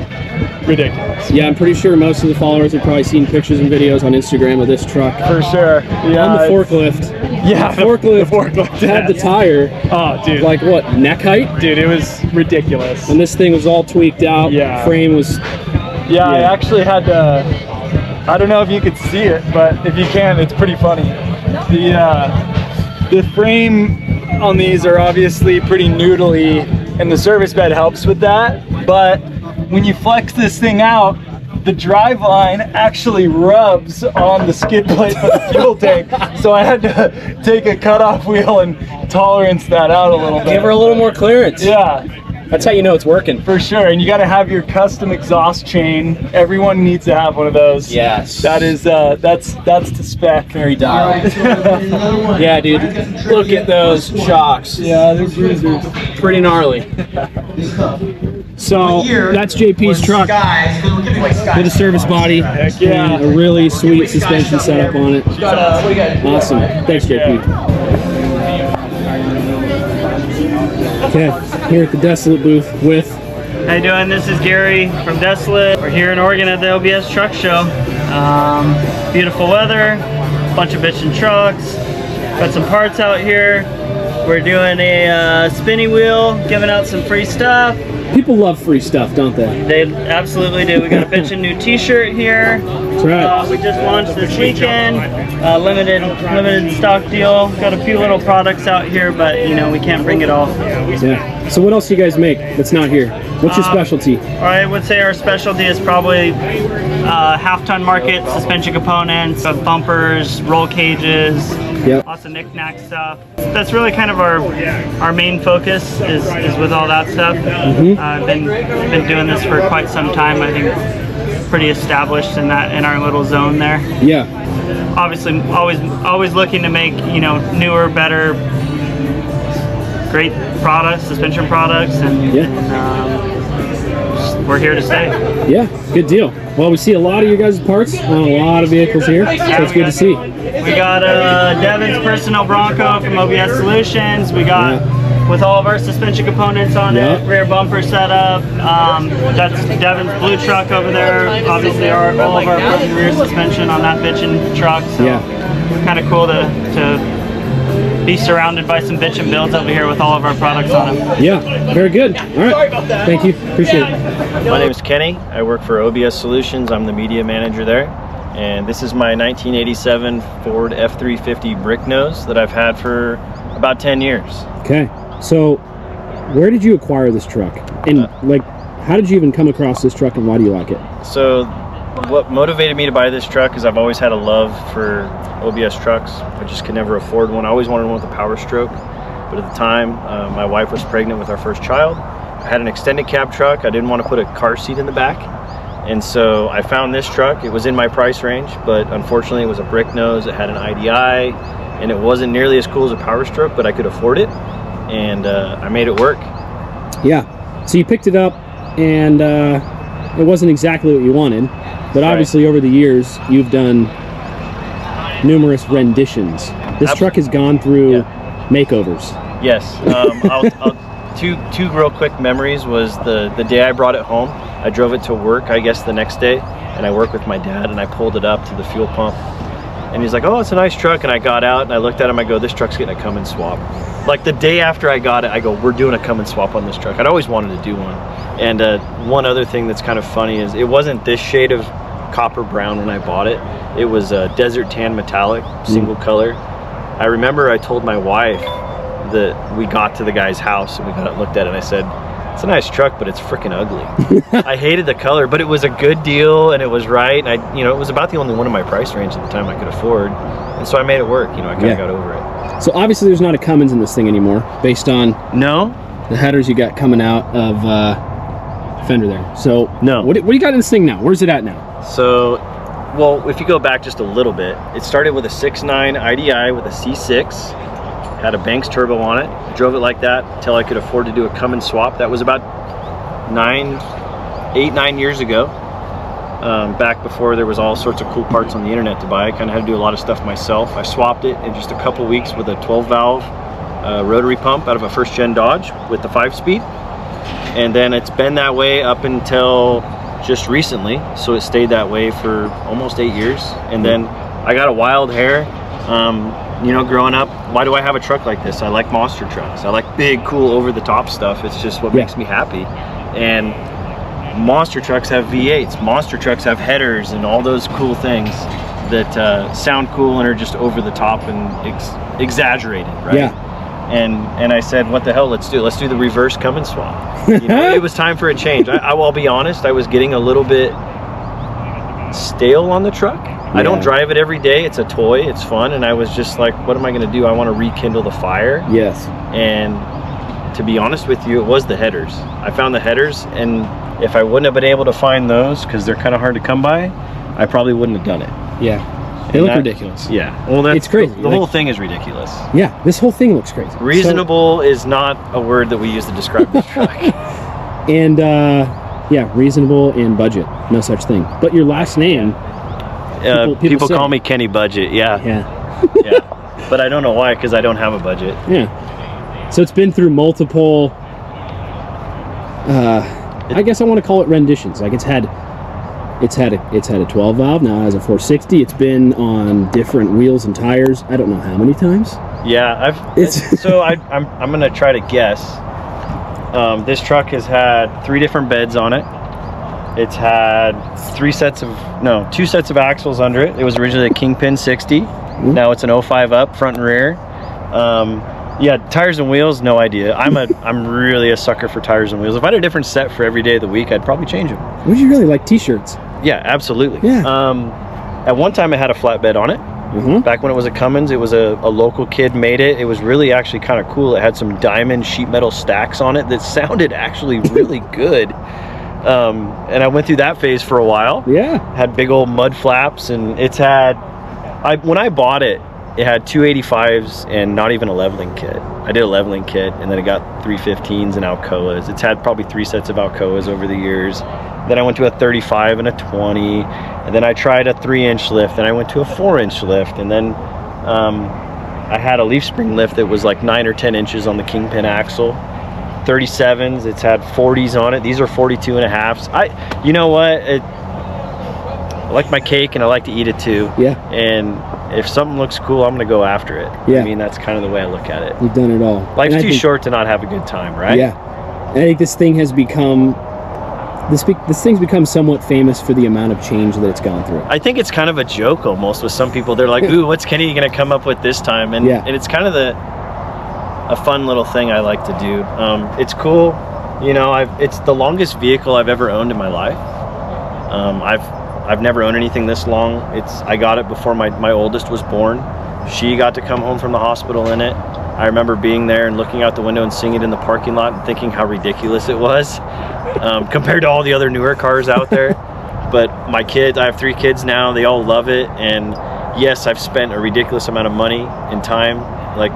ridiculous. Yeah, I'm pretty sure most of the followers have probably seen pictures and videos on Instagram of this truck. For sure. Yeah. On the forklift. Yeah, the forklift had the tire. Oh, dude. Like what, neck height? Dude, it was ridiculous. And this thing was all tweaked out. Yeah. Frame was... Yeah, I actually had to... I don't know if you could see it, but if you can, it's pretty funny. The frame on these are obviously pretty noodly, and the service bed helps with that. But when you flex this thing out, the drive line actually rubs on the skid plate of the fuel tank. So I had to take a cutoff wheel and tolerance that out a little bit. Give her a little more clearance. Yeah. That's how you know it's working. For sure, and you got to have your custom exhaust chain. Everyone needs to have one of those. Yes. That is, that's to spec. Very dialed. Yeah, dude. Look at those shocks. Yeah, they're bruisers. Pretty gnarly. So that's JP's truck with a service body and a really sweet suspension setup on it. Awesome. Thanks, JP. Okay, here at the Desolate booth with... How you doing? This is Gary from Desolate. We're here in Oregon at the OBS Truck Show. Beautiful weather, bunch of bitchin' trucks. Got some parts out here. We're doing a spinny wheel, giving out some free stuff. People love free stuff, don't they? They absolutely do. We got a bitchin' new t-shirt here. That's right. We just launched this weekend. Limited stock deal. Got a few little products out here, but you know, we can't bring it all. Yeah. So what else do you guys make that's not here? What's your specialty? I would say our specialty is probably half-ton market suspension components, bumpers, roll cages, lots of knick-knack stuff. That's really kind of our main focus is with all that stuff. I've been doing this for quite some time. I think pretty established in our little zone there. Yeah. Obviously, always looking to make newer, better, great products, suspension products, and we're here to stay. Yeah, good deal. Well, we see a lot of your guys' parts on a lot of vehicles here, so it's good to see. We got Devin's personal Bronco from OBS Solutions. We got with all of our suspension components on it, rear bumper setup. That's Devin's blue truck over there. Obviously, all of our front rear suspension on that bitchin' truck. So kind of cool to be surrounded by some bitchin' builds over here with all of our products on them. Yeah, very good. All right, thank you. Appreciate it. My name is Kenny. I work for OBS Solutions. I'm the media manager there. And this is my 1987 Ford F-350 bricknose that I've had for about 10 years. Okay, so where did you acquire this truck? And how did you even come across this truck, and why do you like it? So what motivated me to buy this truck is I've always had a love for OBS trucks. I just could never afford one. I always wanted one with a Powerstroke, but at the time my wife was pregnant with our first child. I had an extended cab truck. I didn't want to put a car seat in the back, and so I found this truck. It was in my price range, but unfortunately it was a brick nose. It had an IDI, and it wasn't nearly as cool as a Powerstroke, but I could afford it, and I made it work. Yeah, so you picked it up, and it wasn't exactly what you wanted, but obviously over the years you've done numerous renditions. This truck has gone through makeovers. Yes. Two real quick memories was the day I brought it home. I drove it to work, I guess the next day, and I worked with my dad, and I pulled it up to the fuel pump, And he's like, oh, it's a nice truck. And I got out and I looked at him, I go, this truck's getting a come and swap. Like the day after I got it, I go, we're doing a come and swap on this truck. I'd always wanted to do one. And one other thing that's kind of funny is it wasn't this shade of copper brown when I bought it. It was a desert tan metallic, single color. I remember I told my wife that we got to the guy's house and we got it looked at it and I said, it's a nice truck, but it's freaking ugly. I hated the color, but it was a good deal and it was right. And I, it was about the only one in my price range at the time I could afford. And so I made it work, I kind of got over it. So obviously there's not a Cummins in this thing anymore, based on the headers you got coming out of fender there. So what do you got in this thing now? Where's it at now? So, well, if you go back just a little bit, it started with a 6.9 IDI with a C6. Had a Banks turbo on it. I drove it like that until I could afford to do a come and swap. That was about 9 years ago. Back before there was all sorts of cool parts on the internet to buy. I kind of had to do a lot of stuff myself. I swapped it in just a couple weeks with a 12 valve rotary pump out of a first gen Dodge with the 5-speed. And then it's been that way up until just recently. So it stayed that way for almost 8 years. And then I got a wild hair. Growing up, why do I have a truck like this? I like monster trucks. I like big, cool, over-the-top stuff. It's just what makes me happy. And monster trucks have V8s. Monster trucks have headers and all those cool things that sound cool and are just over-the-top and exaggerated, right? Yeah. And I said, what the hell? Let's do the reverse come and swap. It was time for a change. I will be honest. I was getting a little bit stale on the truck. I don't drive it every day. It's a toy. It's fun. And I was just like, what am I going to do? I want to rekindle the fire. Yes. And to be honest with you, it was the headers. I found the headers, and if I wouldn't have been able to find those, because they're kind of hard to come by, I probably wouldn't have done it. Yeah. They look ridiculous. Yeah. Well, it's crazy. The whole thing is ridiculous. Yeah. This whole thing looks crazy. Reasonable is not a word that we use to describe this truck. And, yeah, reasonable and budget. No such thing. But your last name... People call me Kenny Budget, yeah. But I don't know why, because I don't have a budget. Yeah. So it's been through multiple, I guess I want to call it renditions. Like it's had a 12 valve, now it has a 460. It's been on different wheels and tires. I don't know how many times. Yeah, I'm gonna try to guess. This truck has had 3 different beds on it. It's had 2 sets of axles under it. It was originally a Kingpin 60. Now it's an 05 up, front and rear. Yeah, tires and wheels, no idea. I'm really a sucker for tires and wheels. If I had a different set for every day of the week, I'd probably change them. Would you really like t-shirts? Yeah, absolutely. Yeah. At one time, I had a flatbed on it. Back when it was a Cummins, it was a local kid made it. It was really actually kind of cool. It had some diamond sheet metal stacks on it that sounded actually really good. And I went through that phase for a while. Yeah. Had big old mud flaps, and it's had, when I bought it, it had 285s and not even a leveling kit. I did a leveling kit, and then it got 315s and Alcoas. It's had probably 3 sets of Alcoas over the years. Then I went to a 35 and a 20, and then I tried a 3-inch lift, and I went to a 4-inch lift, and then I had a leaf spring lift that was like 9 or 10 inches on the Kingpin axle. 37s, it's had 40s on it. These are 42 and a halves. You know what? I like my cake and I like to eat it too. Yeah. And if something looks cool, I'm gonna go after it. Yeah. I mean, that's kind of the way I look at it. You've done it all. Life's too short to not have a good time, right? Yeah. And I think this thing has become, this thing's become somewhat famous for the amount of change that it's gone through. I think it's kind of a joke almost with some people. They're like, ooh, what's Kenny gonna come up with this time? And, and it's kind of a fun little thing I like to do. It's cool. It's the longest vehicle I've ever owned in my life. I've never owned anything this long. I got it before my oldest was born. She got to come home from the hospital in it. I remember being there and looking out the window and seeing it in the parking lot and thinking how ridiculous it was compared to all the other newer cars out there. But my kids, I have 3 kids now, they all love it. And yes, I've spent a ridiculous amount of money and time, like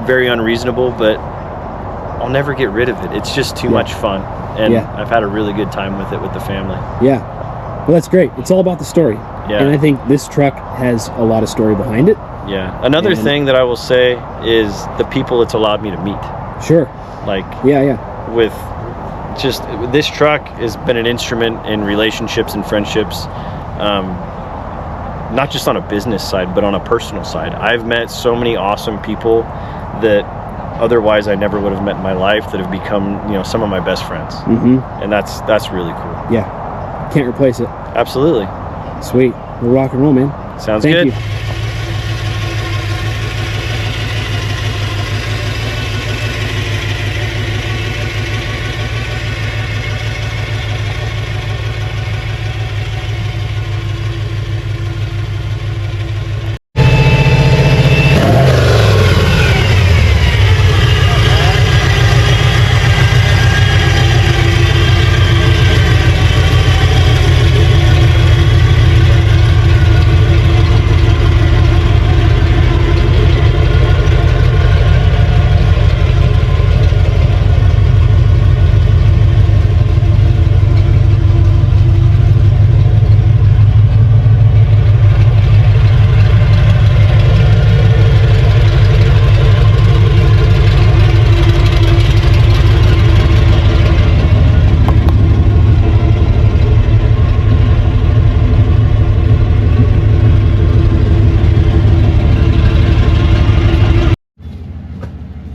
very unreasonable, but I'll never get rid of it. It's just too much fun. And I've had a really good time with it with the family. Yeah. Well, that's great. It's all about the story. Yeah. And I think this truck has a lot of story behind it. Yeah. Another thing that I will say is the people it's allowed me to meet. Sure. Like, with just, this truck has been an instrument in relationships and friendships. not just on a business side, but on a personal side. I've met so many awesome people that otherwise I never would have met in my life that have become, you know, some of my best friends. And that's really cool. Yeah, can't replace it. Absolutely. Sweet. We'll rock and roll, man. Sounds Thank good. you.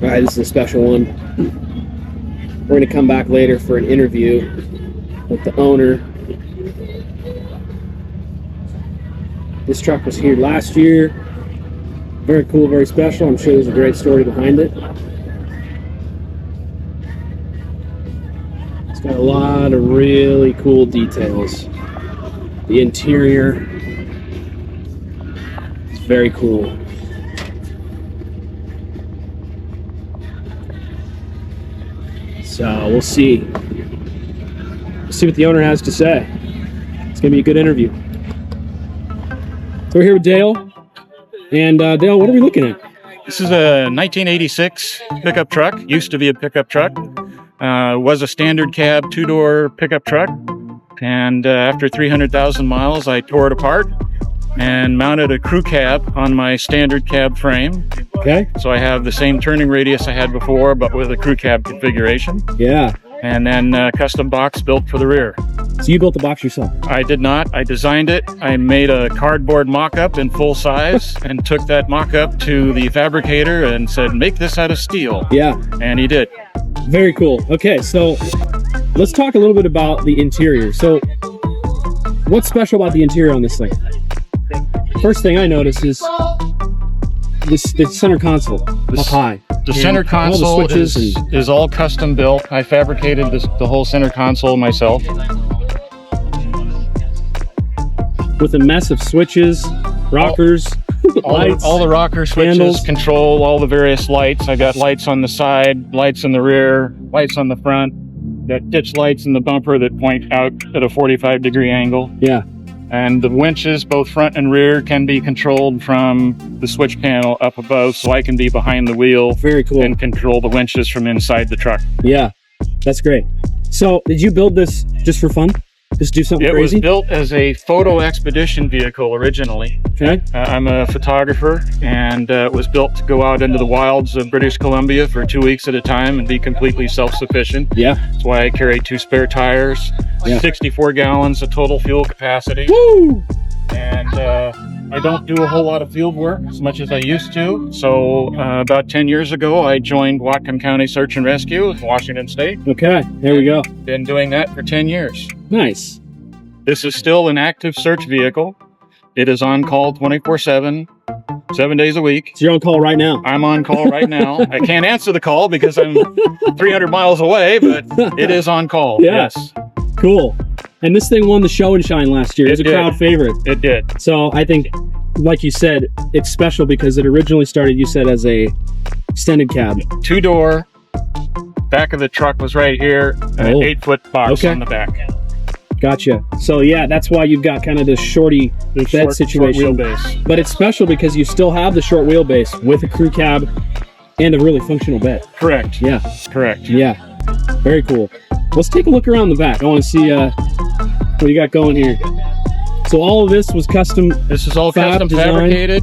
All right, this is a special one. We're going to come back later for an interview with the owner. This truck was here last year. Very cool, very special. I'm sure there's a great story behind it. It's got a lot of really cool details. The interior is very cool. So we'll see. We'll see what the owner has to say. It's gonna be a good interview. So we're here with Dale. And Dale, what are we looking at? This is a 1986 pickup truck. Used to be a pickup truck. Was a standard cab, two-door pickup truck. And after 300,000 miles, I tore it apart and mounted a crew cab on my standard cab frame. Okay. So I have the same turning radius I had before, but with a crew cab configuration. Yeah. And then custom box built for the rear. So you built the box yourself? I did not. I designed it. I made a cardboard mock-up in full size and took that mock-up to the fabricator and said, make this out of steel. Yeah. And he did. Very cool. Okay, so let's talk a little bit about the interior. So what's special about the interior on this thing? First thing I noticed is the center console up high. The center console all the switches is all custom built. I fabricated the whole center console myself. With a mess of switches, rockers, lights, all the rocker switches handles. Control all the various lights. I got lights on the side, lights in the rear, lights on the front. Got ditch lights in the bumper that point out at a 45-degree angle. Yeah. And the winches, both front and rear, can be controlled from the switch panel up above, so I can be behind the wheel. Very cool. And control the winches from inside the truck. Yeah, that's great. So, did you build this just for fun? Just do something crazy? It was built as a photo expedition vehicle originally. Okay. I'm a photographer, and it was built to go out into the wilds of British Columbia for 2 weeks at a time and be completely self-sufficient. Yeah. That's why I carry 2 spare tires, 64 gallons of total fuel capacity. Woo! And I don't do a whole lot of field work as much as I used to. So about 10 years ago, I joined Whatcom County Search and Rescue in Washington State. Okay, there we go. Been doing that for 10 years. Nice. This is still an active search vehicle. It is on call 24/7, 7 days a week. So you're on call right now? I'm on call right now. I can't answer the call because I'm 300 miles away, but it is on call. Yeah. Yes. Cool. And this thing won the show and shine last year. It was a crowd favorite. It did. So I think, like you said, it's special because it originally started, you said, as a extended cab. 2-door. Back of the truck was right here. An 8-foot box on the back. Gotcha. So yeah, that's why you've got kind of this shorty bed situation. Short wheelbase. But it's special because you still have the short wheelbase with a crew cab and a really functional bed. Correct. Yeah. Correct. Yeah. Very cool. Let's take a look around the back. I want to see what you got going here. So all of this was custom. This is all fab custom design. fabricated.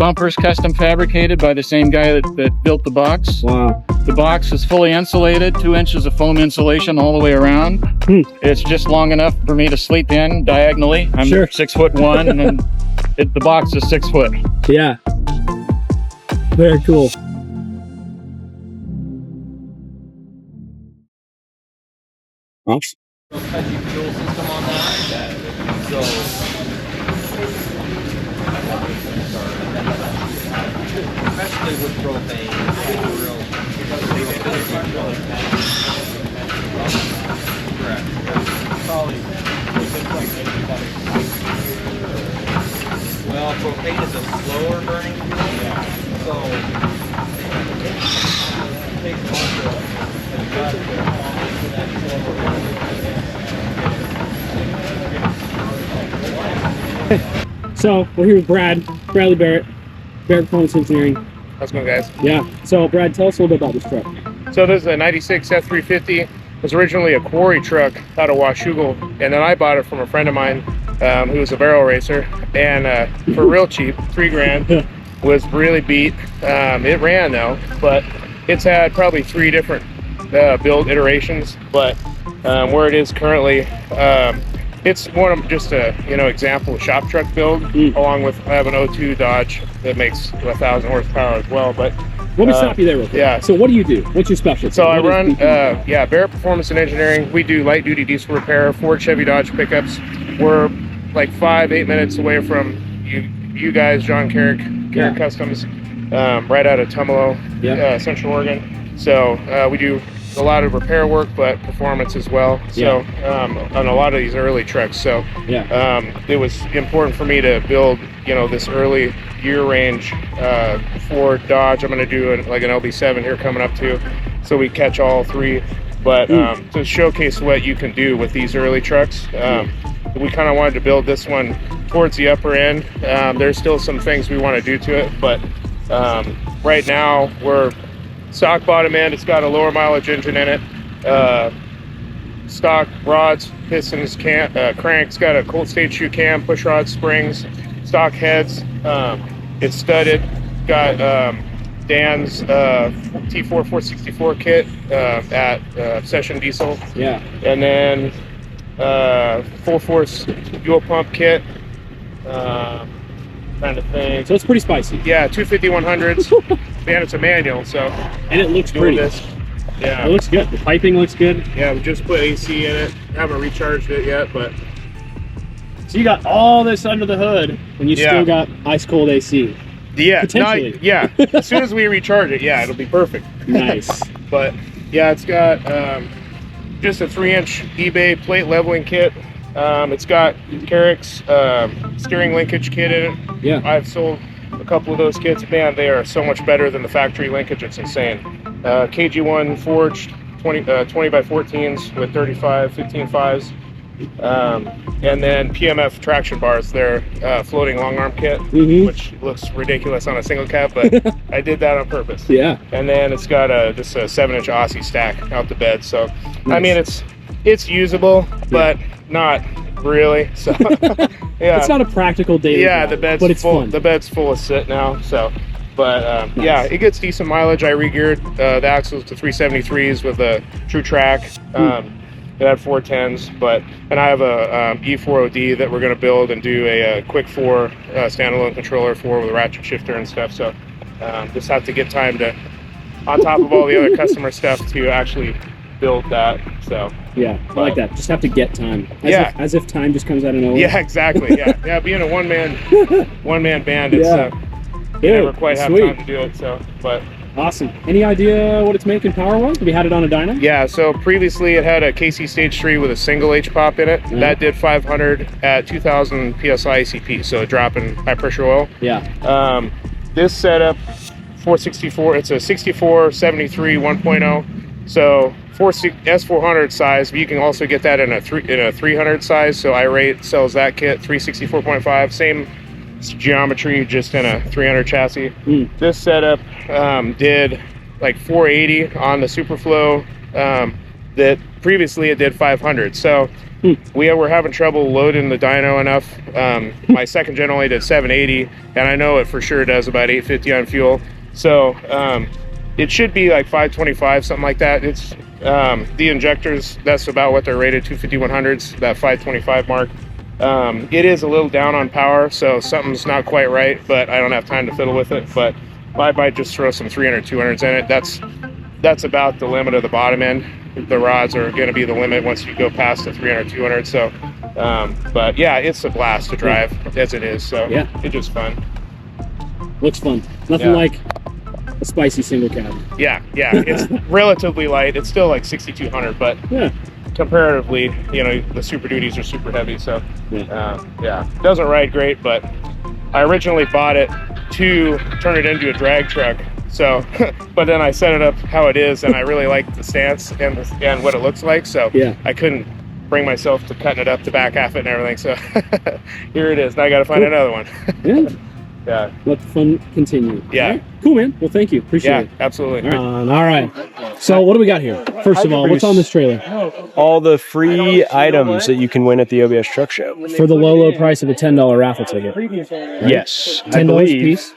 bumpers custom fabricated by the same guy that built the box. Wow. The box is fully insulated, 2 inches of foam insulation all the way around. It's just long enough for me to sleep in diagonally. I'm 6'1", and then the box is 6 foot. Yeah. Very cool. Awesome. Fuel system on that. So especially with propane, correct. Well, propane is a slower burning fuel, so it takes longer. So we're here with Bradley Barrett Performance Engineering. How's it going, guys? Yeah. So Brad, tell us a little bit about this truck. So this is a 96 F350. It was originally a quarry truck out of Washougal, and then I bought it from a friend of mine who was a barrel racer, and for real cheap, $3,000. Was really beat. It ran though, but it's had probably 3 different build iterations. But where it is currently, it's more of just a example of shop truck build, along with I have an 02 Dodge that makes 1,000 horsepower as well. But let me stop you there real quick. Yeah. So what do you do? What's your specialty? So I run Barrett Performance and Engineering. We do light duty diesel repair, Ford, Chevy, Dodge pickups. We're like 5-8 minutes away from you guys, John Carrick Customs, right out of Tumalo, Central Oregon. So we do a lot of repair work, but performance as well. So on a lot of these early trucks. So it was important for me to build, this early year range Ford, Dodge. I'm going to do like an LB7 here coming up too, so we catch all 3. But to showcase what you can do with these early trucks, we kind of wanted to build this one towards the upper end. There's still some things we want to do to it, but right now we're stock bottom end. It's got a lower mileage engine in it. Stock rods, pistons, cranks. Got a cold stage shoe cam, push rod springs, stock heads. It's studded. Got Dan's T4 464 kit at Obsession Diesel. Yeah. And then full force dual pump kit. Kind of thing. So it's pretty spicy. Yeah, 250 100s. Man, it's a manual, so. And it looks pretty. Yeah. It looks good. The piping looks good. Yeah, we just put AC in it. Haven't recharged it yet, but. So you got all this under the hood, and you still got ice cold AC. Yeah, potentially. As soon as we recharge it, it'll be perfect. Nice. But yeah, it's got just a 3-inch eBay plate leveling kit. It's got Carrick's steering linkage kit in it. Yeah. I've sold a couple of those kits. Man, they are so much better than the factory linkage. It's insane. KG1 forged 20 by 14s with 35, 15 5s. And then PMF traction bars. They're floating long arm kit, which looks ridiculous on a single cab, but I did that on purpose. Yeah. And then it's got just a 7-inch Aussie stack out the bed. So, nice. I mean, it's usable, but not really. So, it's not a practical daily drive, the bed's but it's full. fun. The bed's full of sit now. So, but nice. It gets decent mileage. I re-geared the axles to 373s with a true track. It had 410s, and I have a E4OD that we're going to build and do a quick 4 standalone controller for with a ratchet shifter and stuff. So just have to get time to, on top of all the other customer stuff, to actually build that. So I like that. Just have to get time. As if time just comes out of nowhere. Yeah, exactly. Yeah, being a one man band, it's you never quite have time to do it. So, but. Awesome. Any idea what it's making power-wise? Have you had it on a dyno? Yeah, so previously it had a KC Stage 3 with a single HPOP in it. That did 500 at 2,000 PSI ICP, so a drop in high-pressure oil. Yeah. This setup, 464, it's a 6473 1.0, so S400 size, but you can also get that in a 300 size, so iRate sells that kit, 364.5, same geometry, just in a 300 chassis. This setup did like 480 on the Superflow, that previously it did 500. So We were having trouble loading the dyno enough. My second gen only did 780, and I know it for sure does about 850 on fuel. So it should be like 525, something like that. It's the injectors, that's about what they're rated, 250-100s, that 525 mark. It is a little down on power, so something's not quite right, but I don't have time to fiddle with it. But I might just throw some 300-200s in it. That's about the limit of the bottom end. The rods are going to be the limit once you go past the 300-200. So, but yeah, it's a blast to drive as it is. So yeah, it's just fun. Looks fun. Nothing like a spicy single cab. Yeah, it's relatively light. It's still like 6,200, but yeah, comparatively, you know, the Super Duties are super heavy. So yeah, doesn't ride great, but I originally bought it to turn it into a drag truck. So, but then I set it up how it is, and I really like the stance and what it looks like. So yeah, I couldn't bring myself to cutting it up to back half it and everything. So here it is. Now I got to find another one. Yeah. Let the fun continue. Yeah. Right. Cool, man. Well, thank you. Appreciate it. Absolutely. All right. So what do we got here? First of all, what's on this trailer? All the free items that you can win at the OBS Truck Show. For the low price of a $10 raffle ticket. Yes. $10 a piece.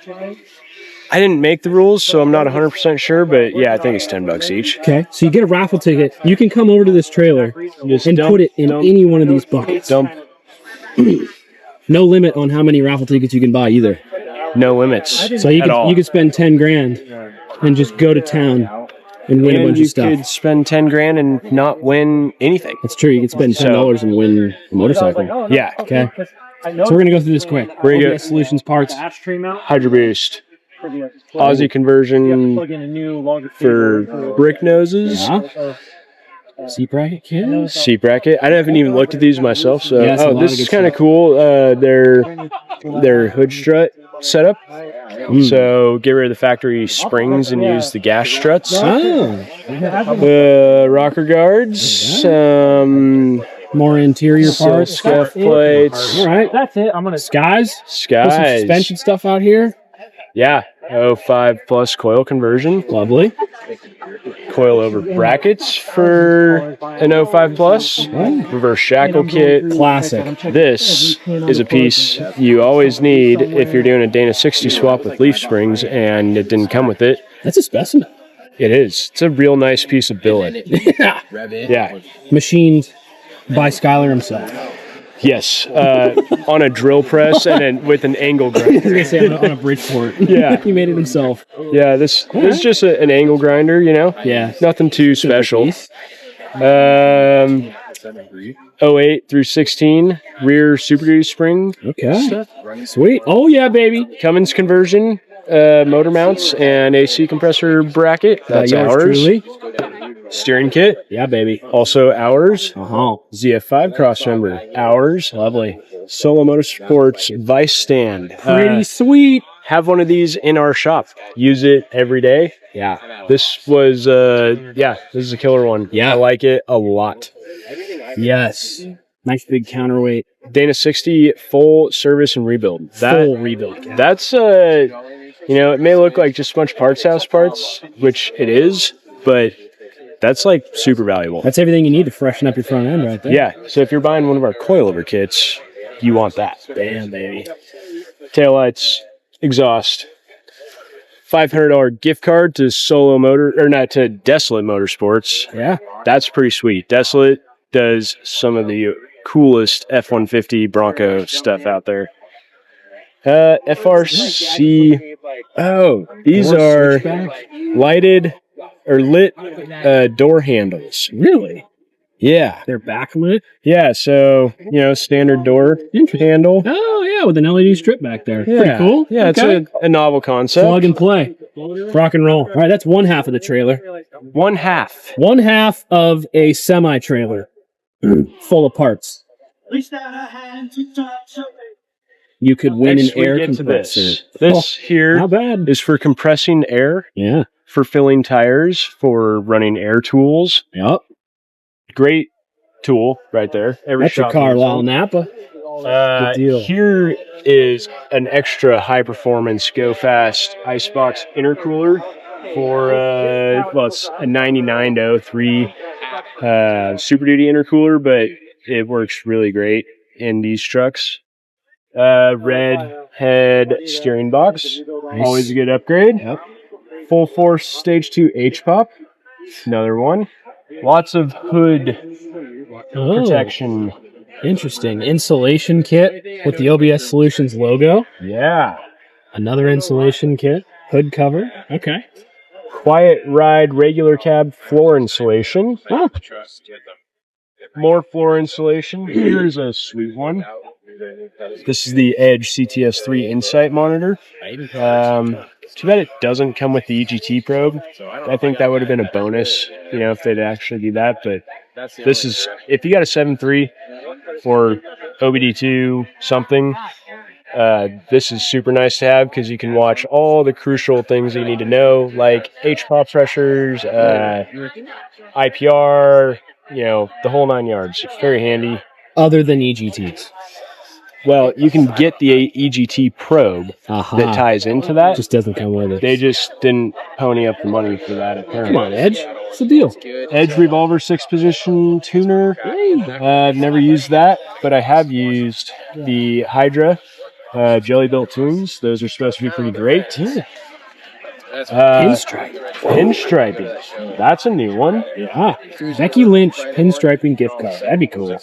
I didn't make the rules, so I'm not 100% sure, but yeah, I think it's $10 each. Okay, so you get a raffle ticket. You can come over to this trailer and put it in any one of these buckets. No limit on how many raffle tickets you can buy either. No limits. So you could spend 10 grand and just go to town and win a bunch of stuff. You could spend 10 grand and not win anything. That's true. You could spend $10 and win a motorcycle. Yeah. Okay. So we're gonna go through this quick. We're gonna OBS Solutions parts. Hydro Boost. Aussie conversion for brick noses. Yeah. Seat bracket kit. Seat bracket. I haven't even looked at these myself, so this is kind of stuff. cool. Their hood strut setup. So get rid of the factory springs and use the gas struts. Rocker guards. More interior parts. Scuff plates. All right, that's it. I'm gonna skies. Put some suspension stuff out here. Yeah, 05 plus coil conversion. Lovely. Coil over brackets for an 05 plus. Reverse shackle kit. Classic. This is a piece you always need if you're doing a Dana 60 swap with leaf springs and it didn't come with it. That's a specimen. It is. It's a real nice piece of billet. Yeah. Machined by Skylar himself. Yes, on a drill press and then with an angle grinder. I was gonna say on a Bridgeport. Yeah, he made it himself. Yeah, this is just an angle grinder, you know. Yeah, nothing too special. 08 through 16 rear Super Duty spring. Okay, stuff. Sweet. Oh yeah, baby. Cummins conversion, motor mounts, and AC compressor bracket. That's ours. Truly. Steering kit. Yeah, baby. Also ours. ZF5 crossmember. Ours. Lovely. Solo Motorsports vice stand. Pretty sweet. Have one of these in our shop. Use it every day. Yeah. This was, this is a killer one. Yeah. I like it a lot. Yes. Nice big counterweight. Dana 60 full service and rebuild. Full rebuild. That's, it may look like just a bunch of parts house parts, which it is, but that's like super valuable. That's everything you need to freshen up your front end right there. Yeah. So if you're buying one of our coilover kits, you want that. Bam, baby. Taillights, exhaust. $500 gift card to to Desolate Motorsports. Yeah. That's pretty sweet. Desolate does some of the coolest F-150 Bronco stuff out there. FRC. Oh, these are lighted or lit door handles. Really? Yeah. They're backlit? Yeah, so, standard door handle. Oh, yeah, with an LED strip back there. Yeah. Pretty cool. Yeah, okay. It's a novel concept. Plug and play. Rock and roll. All right, that's one half of the trailer. One half. One half of a semi-trailer full of parts. You could win an air compressor. This here not bad. Is for compressing air. Yeah. For filling tires, for running air tools. Yep. Great tool right there. That's a Carlisle Napa. Good deal. Here is an extra high performance go fast icebox intercooler for it's a 99 to 03 Super Duty intercooler, but it works really great in these trucks. Red head steering box, always a good upgrade. Yep. Full force stage 2 HPOP, another one. Lots of hood protection. Interesting. Insulation kit with the OBS Solutions logo. Yeah. Another insulation kit. Hood cover. Okay. Quiet ride regular cab floor insulation. Oh. More floor insulation. Here's a sweet one. This is the Edge CTS3 Insight monitor. Too bad it doesn't come with the EGT probe. I think that would have been a bonus, you know, if they'd actually do that. But this is, if you got a 7.3 or OBD2 something, this is super nice to have because you can watch all the crucial things you need to know, like HPOP pressures, IPR, you know, the whole 9 yards. It's very handy. Other than EGTs. Well, you can get the EGT probe that ties into that. Just doesn't come with it. They just didn't pony up the money for that, apparently. Come on, Edge. What's the deal? Edge Revolver 6-position tuner. I've never used that, but I have used the Hydra Jelly Belt tunes. Those are supposed to be pretty great. Pinstriping. That's a new one. Yeah. Becky Lynch pinstriping gift card. That'd be cool.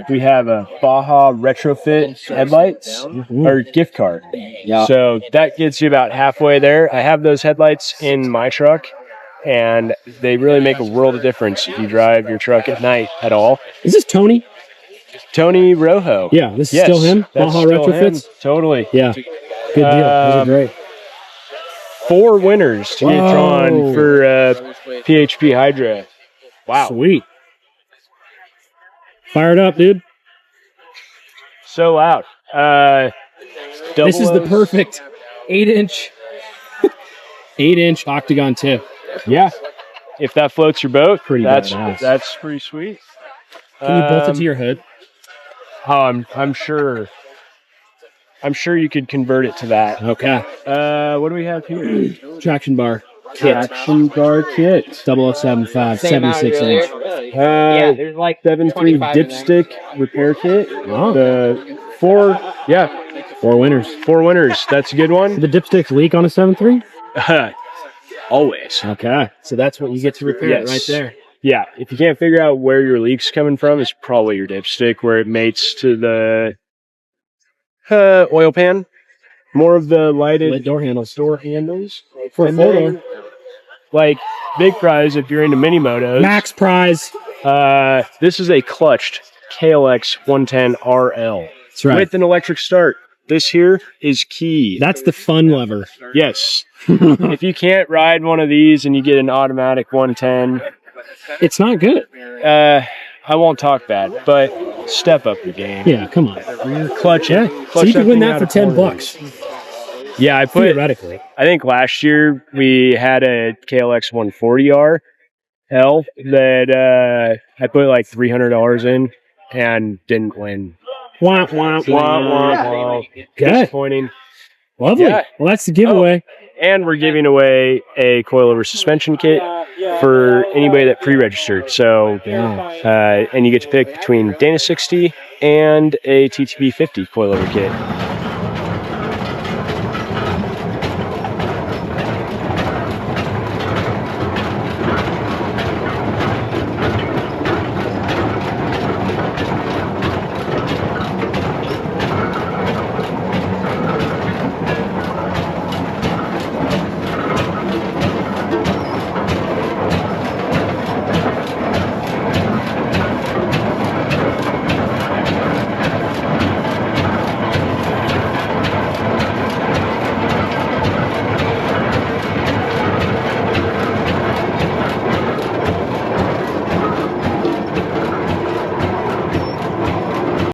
We have a Baja retrofit headlights or gift card. Yeah. So that gets you about halfway there. I have those headlights in my truck, and they really make a world of difference if you drive your truck at night at all. Is this Tony? Tony Rojo. Yeah, this is still him? That's Baja still retrofits? him. Totally. Yeah. Good deal. Those are great. 4 winners to get drawn for PHP Hydra. Wow. Sweet. Fire it up, dude. So loud. This is the perfect 8-inch 8-inch octagon tip. Yeah. If that floats your boat, that's badass. pretty sweet. Can you bolt it to your hood? Oh, I'm sure. I'm sure you could convert it to that. Okay. What do we have here? Traction bar kit. Traction bar kit. 0075, 76-inch. There's like 7.3 dipstick repair kit. Oh. The 4 winners. 4 winners. That's a good one. Did the dipsticks leak on a 7.3? Always. Okay. So that's what you get to repair it right there. Yeah. If you can't figure out where your leak's coming from, it's probably your dipstick where it mates to the oil pan. More of the lighted door handles. Door handles. For a 4-door. Like big prize if you're into mini motos. Max prize. This is a clutched KLX 110 RL. That's right. With an electric start. This here is key. That's the fun lever. Yes. If you can't ride one of these and you get an automatic 110, it's not good. I won't talk bad, but step up your game. Yeah, come on. Clutch it. So you can win that for $10. Yeah, I put. Theoretically. I think last year we had a KLX 140R L that I put like $300 in and didn't win. Wah, wah, wah. Disappointing. Lovely. Yeah. Well, that's the giveaway. And we're giving away a coilover suspension kit for anybody that pre-registered. So, and you get to pick between Dana 60 and a TTB 50 coilover kit.